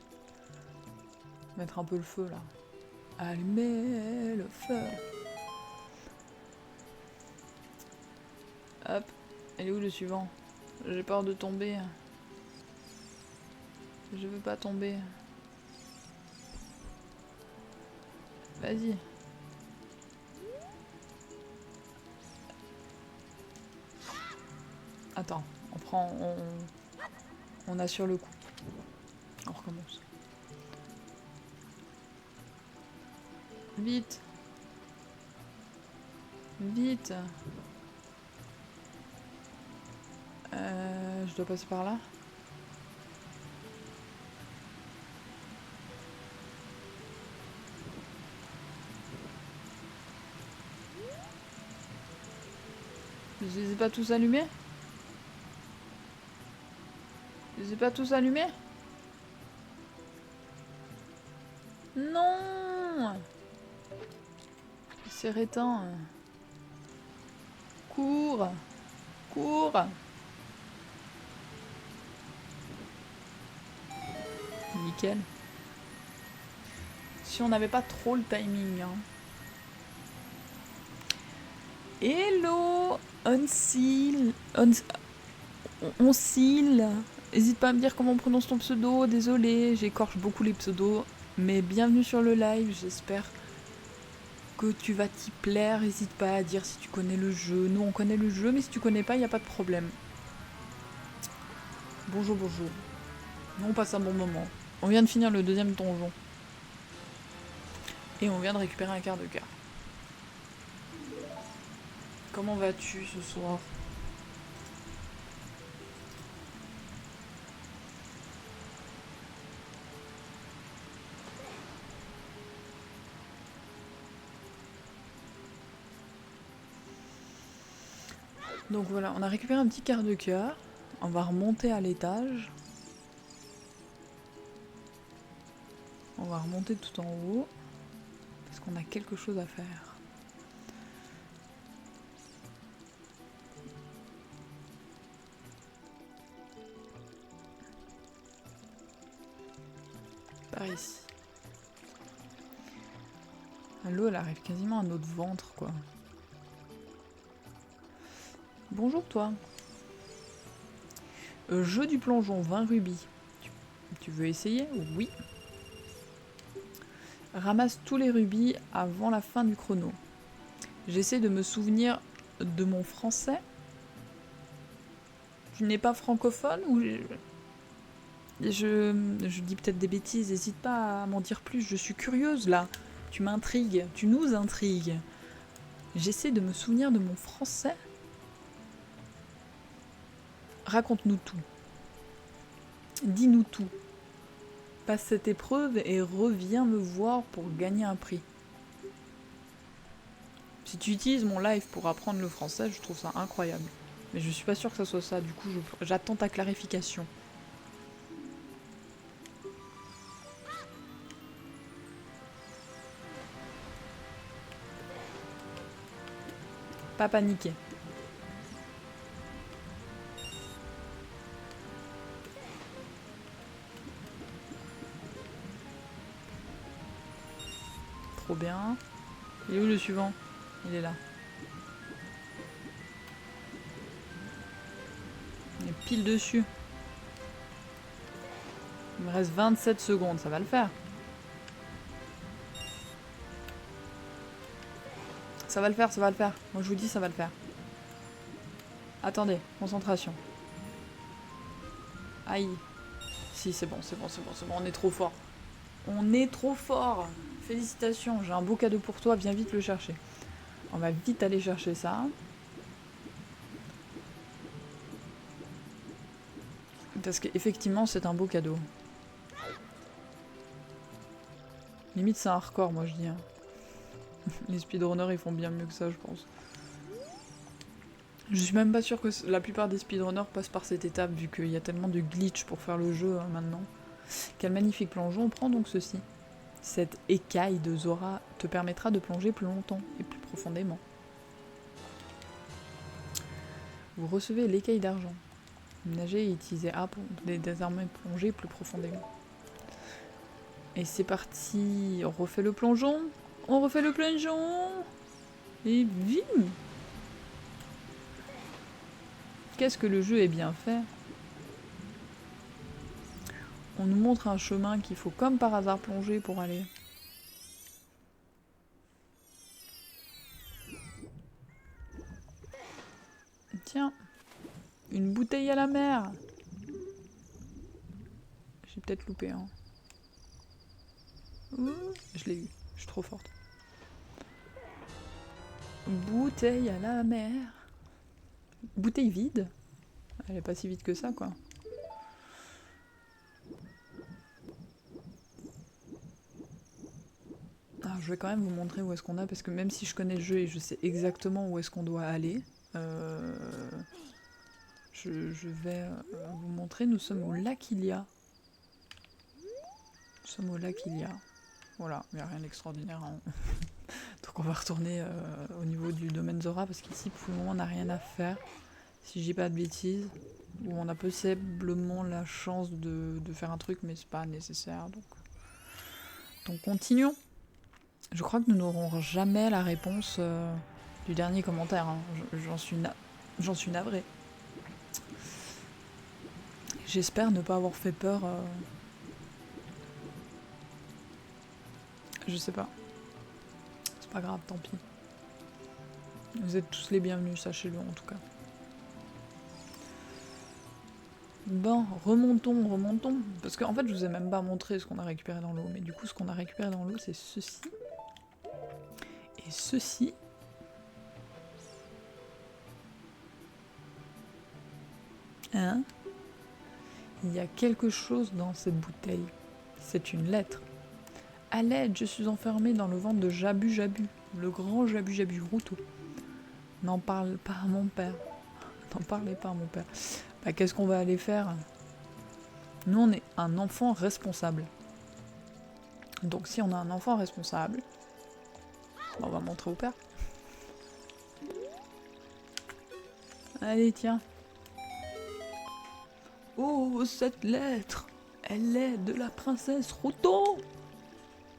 Mettre un peu le feu là. Allumez le feu. Hop. Elle est où le suivant? J'ai peur de tomber. Je veux pas tomber. Vas-y. Attends, on prend... On assure le coup. On recommence. Vite. Vite. Je dois passer par là. Je les ai pas tous allumés? Je les ai pas tous allumés? Non! C'est rétant. Cours! Cours! Nickel. Si on n'avait pas trop le timing. Hein. Hello! On seal. N'hésite pas à me dire comment on prononce ton pseudo. Désolé, j'écorche beaucoup les pseudos. Mais bienvenue sur le live. J'espère que tu vas t'y plaire. N'hésite pas à dire si tu connais le jeu. Nous, on connaît le jeu, mais si tu connais pas, il n'y a pas de problème. Bonjour, bonjour. Nous, on passe un bon moment. On vient de finir le deuxième donjon. Et on vient de récupérer un quart de cœur. Comment vas-tu ce soir? Donc voilà, on a récupéré un petit quart de cœur. On va remonter à l'étage. On va remonter tout en haut. Parce qu'on a quelque chose à faire. Par ici. L'eau, elle arrive quasiment à notre ventre, quoi. Bonjour, toi. Jeu du plongeon, 20 rubis. Tu veux essayer? Oui. Ramasse tous les rubis avant la fin du chrono. J'essaie de me souvenir de mon français. Tu n'es pas francophone ou je dis peut-être des bêtises, n'hésite pas à m'en dire plus, je suis curieuse là. Tu m'intrigues, tu nous intrigues. J'essaie de me souvenir de mon français. Raconte-nous tout. Dis-nous tout. Passe cette épreuve et reviens me voir pour gagner un prix. Si tu utilises mon live pour apprendre le français, je trouve ça incroyable. Mais je suis pas sûre que ça soit ça, du coup j'attends ta clarification. Pas paniquer. Trop bien. Il est où le suivant? Il est là. Il est pile dessus. Il me reste 27 secondes, ça va le faire. Ça va le faire, ça va le faire. Moi je vous dis, ça va le faire. Attendez, concentration. Aïe. Si, c'est bon, c'est bon, c'est bon, c'est bon, on est trop fort. On est trop fort. Félicitations, j'ai un beau cadeau pour toi, viens vite le chercher. On va vite aller chercher ça. Parce qu'effectivement, c'est un beau cadeau. Limite, c'est un record, moi je dis. Hein. Les speedrunners, ils font bien mieux que ça, je pense. Je suis même pas sûre que la plupart des speedrunners passent par cette étape, vu qu'il y a tellement de glitch pour faire le jeu hein, maintenant. Quel magnifique plongeon, on prend donc ceci. Cette écaille de Zora te permettra de plonger plus longtemps et plus profondément. Vous recevez l'écaille d'argent. Nager et utiliser A pour désormais plonger plus profondément. Et c'est parti, on refait le plongeon. On refait le plongeon. Et bim! Qu'est-ce que le jeu est bien fait. On nous montre un chemin qu'il faut comme par hasard plonger pour aller. Tiens, une bouteille à la mer. J'ai peut-être loupé, hein. Je l'ai eu, je suis trop forte. Bouteille à la mer. Bouteille vide. Elle est pas si vide que ça, quoi. Alors, je vais quand même vous montrer où est-ce qu'on a, parce que même si je connais le jeu et je sais exactement où est-ce qu'on doit aller, je vais vous montrer. Nous sommes au lac Ilia. Nous sommes au lac Ilia. Voilà, il n'y a rien d'extraordinaire. Hein. Donc on va retourner au niveau du domaine Zora, parce qu'ici, pour le moment, on n'a rien à faire. Si je dis pas de bêtises. Ou on a possiblement la chance de faire un truc, mais c'est pas nécessaire. Donc continuons. Je crois que nous n'aurons jamais la réponse du dernier commentaire. Hein. J'en suis navrée. J'espère ne pas avoir fait peur. Je sais pas. C'est pas grave, tant pis. Vous êtes tous les bienvenus, sachez-le en tout cas. Bon, remontons. Parce qu'en fait, je vous ai même pas montré ce qu'on a récupéré dans l'eau. Mais du coup, ce qu'on a récupéré dans l'eau, c'est ceci. Et ceci... Hein? Il y a quelque chose dans cette bouteille. C'est une lettre. À l'aide, je suis enfermée dans le ventre de Jabu Jabu, le grand Jabu Jabu Routo. N'en parle pas à mon père. N'en parlez pas à mon père. Bah, qu'est-ce qu'on va aller faire? Nous, on est un enfant responsable. Donc, si on a un enfant responsable, bah, on va montrer au père. Allez, tiens. Oh, cette lettre! Elle est de la princesse Routo!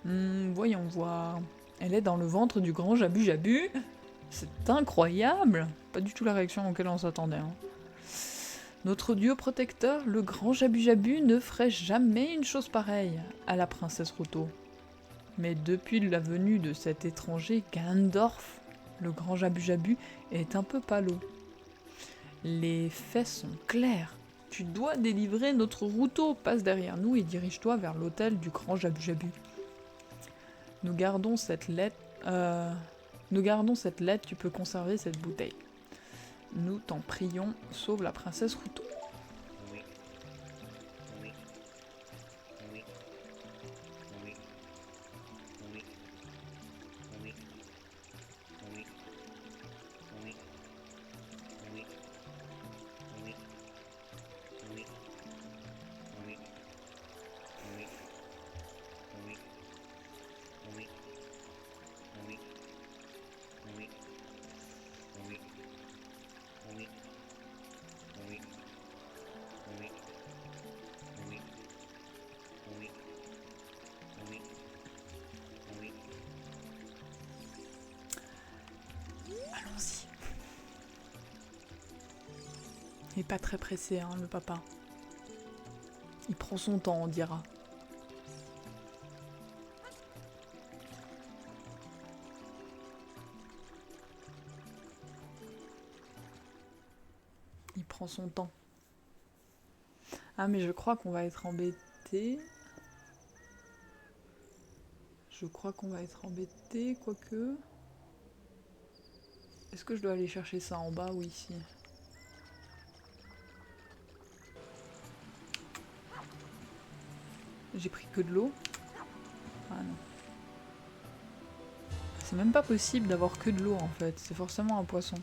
Voyons voir. Elle est dans le ventre du grand Jabu Jabu. C'est incroyable! Pas du tout la réaction auquel on s'attendait. Hein. Notre dieu protecteur, le grand Jabu Jabu, ne ferait jamais une chose pareille à la princesse Routo. Mais depuis la venue de cet étranger, Gandorf, le grand Jabu Jabu, est un peu palo. Les faits sont clairs. Tu dois délivrer notre Routo. Passe derrière nous et dirige-toi vers l'hôtel du grand Jabu Jabu. Nous gardons cette lettre, tu peux conserver cette bouteille. Nous t'en prions, sauve la princesse Routo. Allons-y. Il n'est pas très pressé, hein, le papa. Il prend son temps, on dira. Il prend son temps. Ah, mais je crois qu'on va être embêté. Quoique... Est-ce que je dois aller chercher ça en bas ou ici? J'ai pris que de l'eau. Ah non. C'est même pas possible d'avoir que de l'eau en fait. C'est forcément un poisson.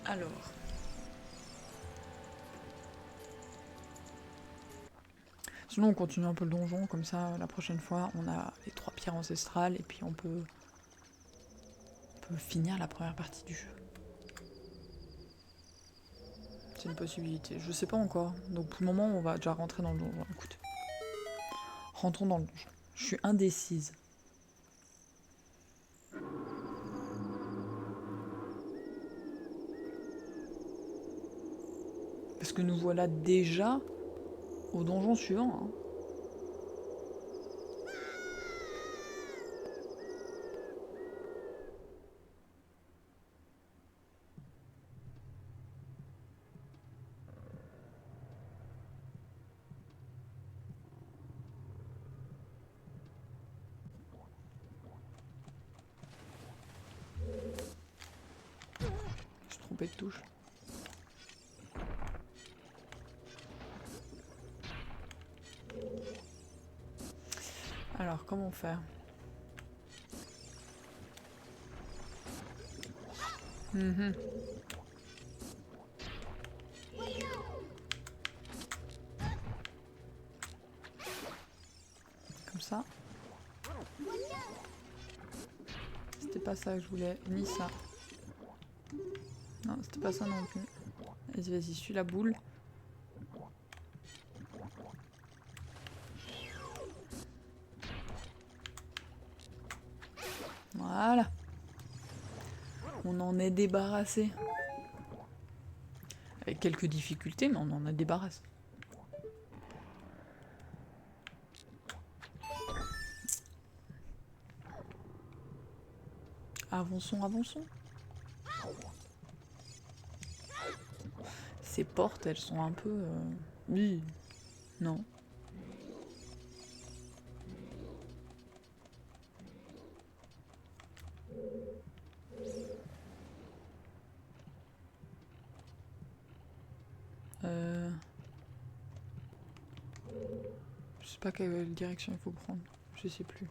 Alors... Sinon on continue un peu le donjon, comme ça la prochaine fois on a les 3 pierres ancestrales et puis on peut finir la première partie du jeu. C'est une possibilité, je sais pas encore. Donc pour le moment on va déjà rentrer dans le donjon. Écoute, rentrons dans le donjon. Je suis indécise. Parce que nous voilà déjà au donjon suivant. Hein. Je suis trompée de touche. Alors, comment faire? Comme ça. C'était pas ça que je voulais, ni ça. Non, c'était pas ça non plus. Vas-y, vas-y, suis la boule. Voilà. On en est débarrassé. Avec quelques difficultés, mais on en a débarrassé. Avançons, avançons. Ces portes, elles sont un peu... Oui. Non. Je sais pas quelle direction il faut prendre. Je sais plus.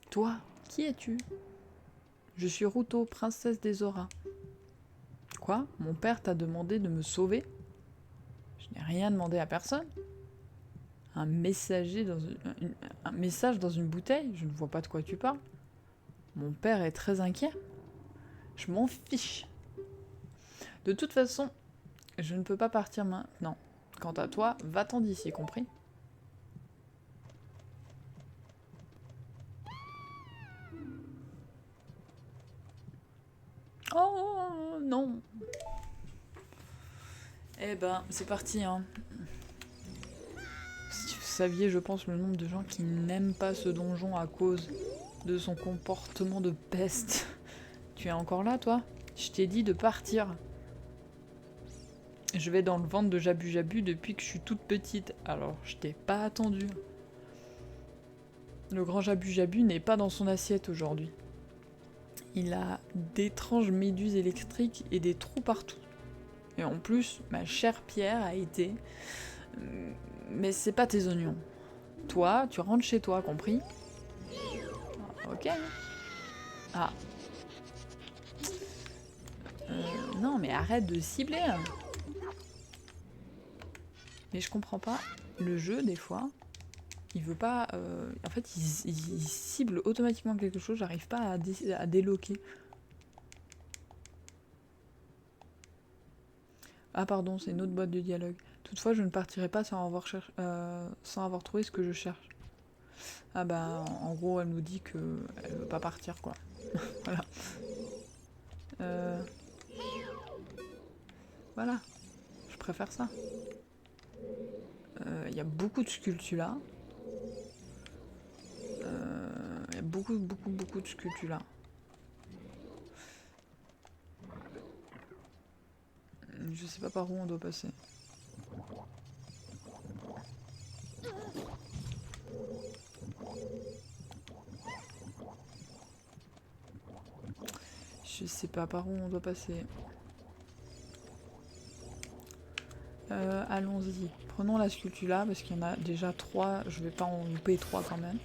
Toi, qui es-tu? Je suis Ruto, princesse des auras. Quoi? Mon père t'a demandé de me sauver? Je n'ai rien demandé à personne. Un messager dans un message dans une bouteille? Je ne vois pas de quoi tu parles. Mon père est très inquiet. Je m'en fiche. De toute façon, je ne peux pas partir maintenant. Quant à toi, va-t'en d'ici, compris? Oh non. Eh ben, c'est parti, hein. Si vous saviez, je pense, le nombre de gens qui n'aiment pas ce donjon à cause de son comportement de peste. Tu es encore là, toi? Je t'ai dit de partir. Je vais dans le ventre de Jabu Jabu depuis que je suis toute petite, alors je t'ai pas attendu. Le grand Jabu Jabu n'est pas dans son assiette aujourd'hui. Il a d'étranges méduses électriques et des trous partout. Et en plus, ma chère Pierre a été... Mais c'est pas tes oignons. Toi, tu rentres chez toi, compris? Ok. Ah. Non, mais arrête de cibler. Mais je comprends pas. Le jeu, des fois, il veut pas... En fait, il cible automatiquement quelque chose, j'arrive pas à déloquer. Ah pardon, c'est une autre boîte de dialogue. Toutefois, je ne partirai pas sans avoir trouvé ce que je cherche. Ah bah, en gros, elle nous dit que elle veut pas partir, quoi. Voilà. Voilà. Je préfère ça. Il y a beaucoup de sculptures là. Il y a beaucoup de sculptures là. Je sais pas par où on doit passer. Je sais pas par où on doit passer. Allons-y. Prenons la sculpture là, parce qu'il y en a déjà 3. Je vais pas en louper 3 quand même.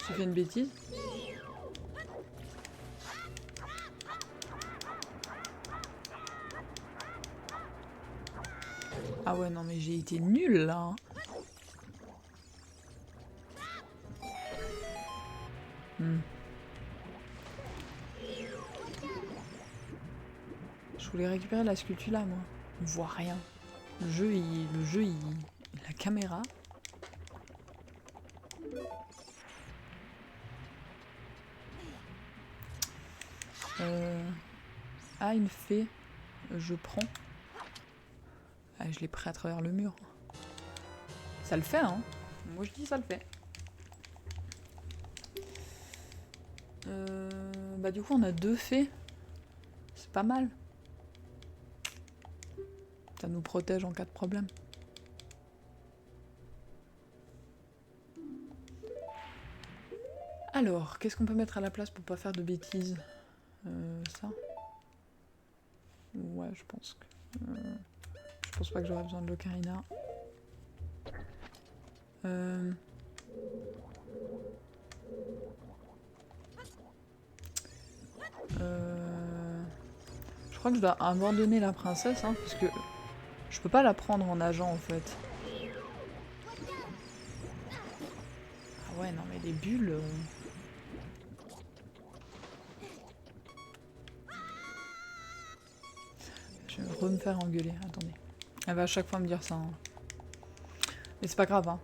J'ai fait une bêtise. Ah ouais, non mais j'ai été nulle là. Hein. Je voulais récupérer la sculpture là, moi. On voit rien. Le jeu, la caméra. Ah, une fée. Je prends. Ah, je l'ai pris à travers le mur. Ça le fait, hein. Moi, je dis ça le fait. Bah du coup, on a 2 fées. C'est pas mal. Ça nous protège en cas de problème. Alors, qu'est-ce qu'on peut mettre à la place pour pas faire de bêtises? Ça? Ouais, je pense que... je pense pas que j'aurais besoin de l'ocarina. Je crois que je dois abandonner la princesse, hein, parce que je peux pas la prendre en nageant en fait. Ah ouais, non mais les bulles... Je vais me faire engueuler, attendez. Elle va à chaque fois me dire ça. Hein. Mais c'est pas grave, hein.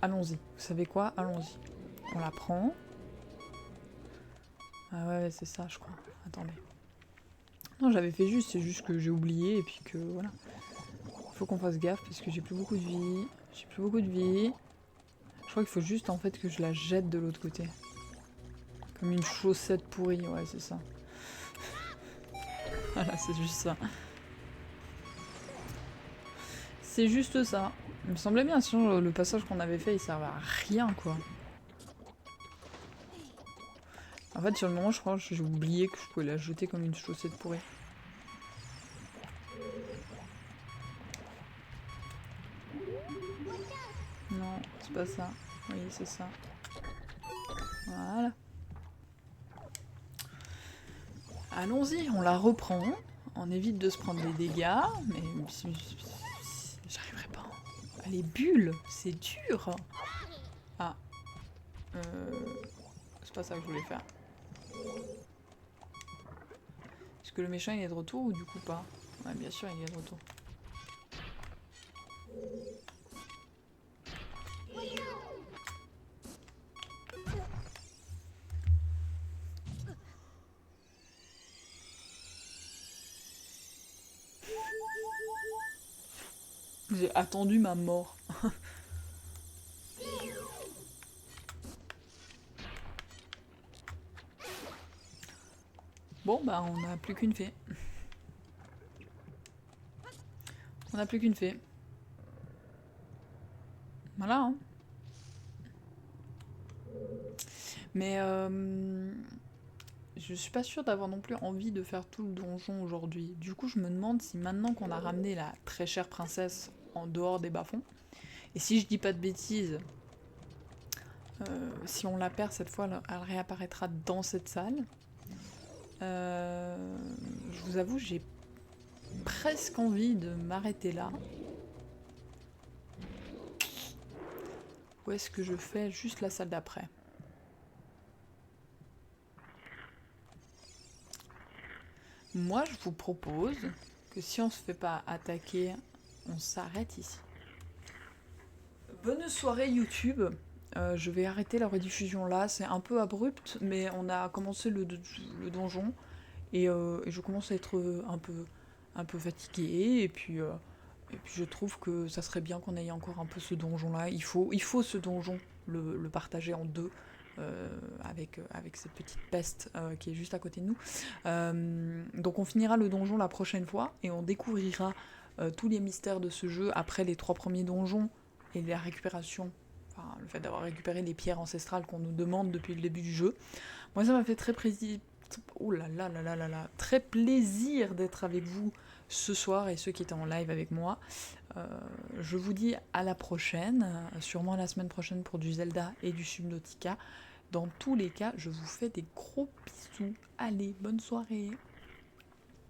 Allons-y. Vous savez quoi? Allons-y. On la prend. Ah ouais, c'est ça, je crois. Attendez. Non, j'avais fait juste, c'est juste que j'ai oublié et puis que voilà. Faut qu'on fasse gaffe parce que j'ai plus beaucoup de vie. J'ai plus beaucoup de vie. Je crois qu'il faut juste en fait que je la jette de l'autre côté. Comme une chaussette pourrie, ouais c'est ça. Voilà, c'est juste ça. C'est juste ça. Il me semblait bien, sinon le passage qu'on avait fait il servait à rien quoi. En fait sur le moment je crois que j'ai oublié que je pouvais la jeter comme une chaussette pourrie. Non, c'est pas ça. Oui, c'est ça. Voilà. Allons-y, on la reprend. On évite de se prendre des dégâts, mais j'arriverai pas. Les bulles, c'est dur. Ah. C'est pas ça que je voulais faire. Est-ce que le méchant il est de retour ou du coup pas? Ouais, bien sûr il est de retour. J'ai attendu ma mort. Bon bah on n'a plus qu'une fée. On n'a plus qu'une fée. Voilà hein. Mais je suis pas sûre d'avoir non plus envie de faire tout le donjon aujourd'hui. Du coup je me demande si maintenant qu'on a ramené la très chère princesse en dehors des bas-fonds, et si je dis pas de bêtises, si on la perd cette fois, elle réapparaîtra dans cette salle. Je vous avoue, j'ai presque envie de m'arrêter là. Ou est-ce que je fais juste la salle d'après? Moi, je vous propose que si on se fait pas attaquer, on s'arrête ici. Bonne soirée YouTube. Je vais arrêter la rediffusion là, c'est un peu abrupt, mais on a commencé le donjon et je commence à être un peu fatiguée et puis je trouve que ça serait bien qu'on ait encore un peu ce donjon là. Il faut ce donjon, le partager en deux. Avec cette petite peste qui est juste à côté de nous. Donc on finira le donjon la prochaine fois et on découvrira tous les mystères de ce jeu après les 3 premiers donjons et la récupération, enfin le fait d'avoir récupéré les pierres ancestrales qu'on nous demande depuis le début du jeu. Moi ça m'a fait très plaisir. Oh là là là là là là, très plaisir d'être avec vous ce soir et ceux qui étaient en live avec moi. Je vous dis à la prochaine, sûrement la semaine prochaine pour du Zelda et du Subnautica. Dans tous les cas, je vous fais des gros bisous. Allez, bonne soirée.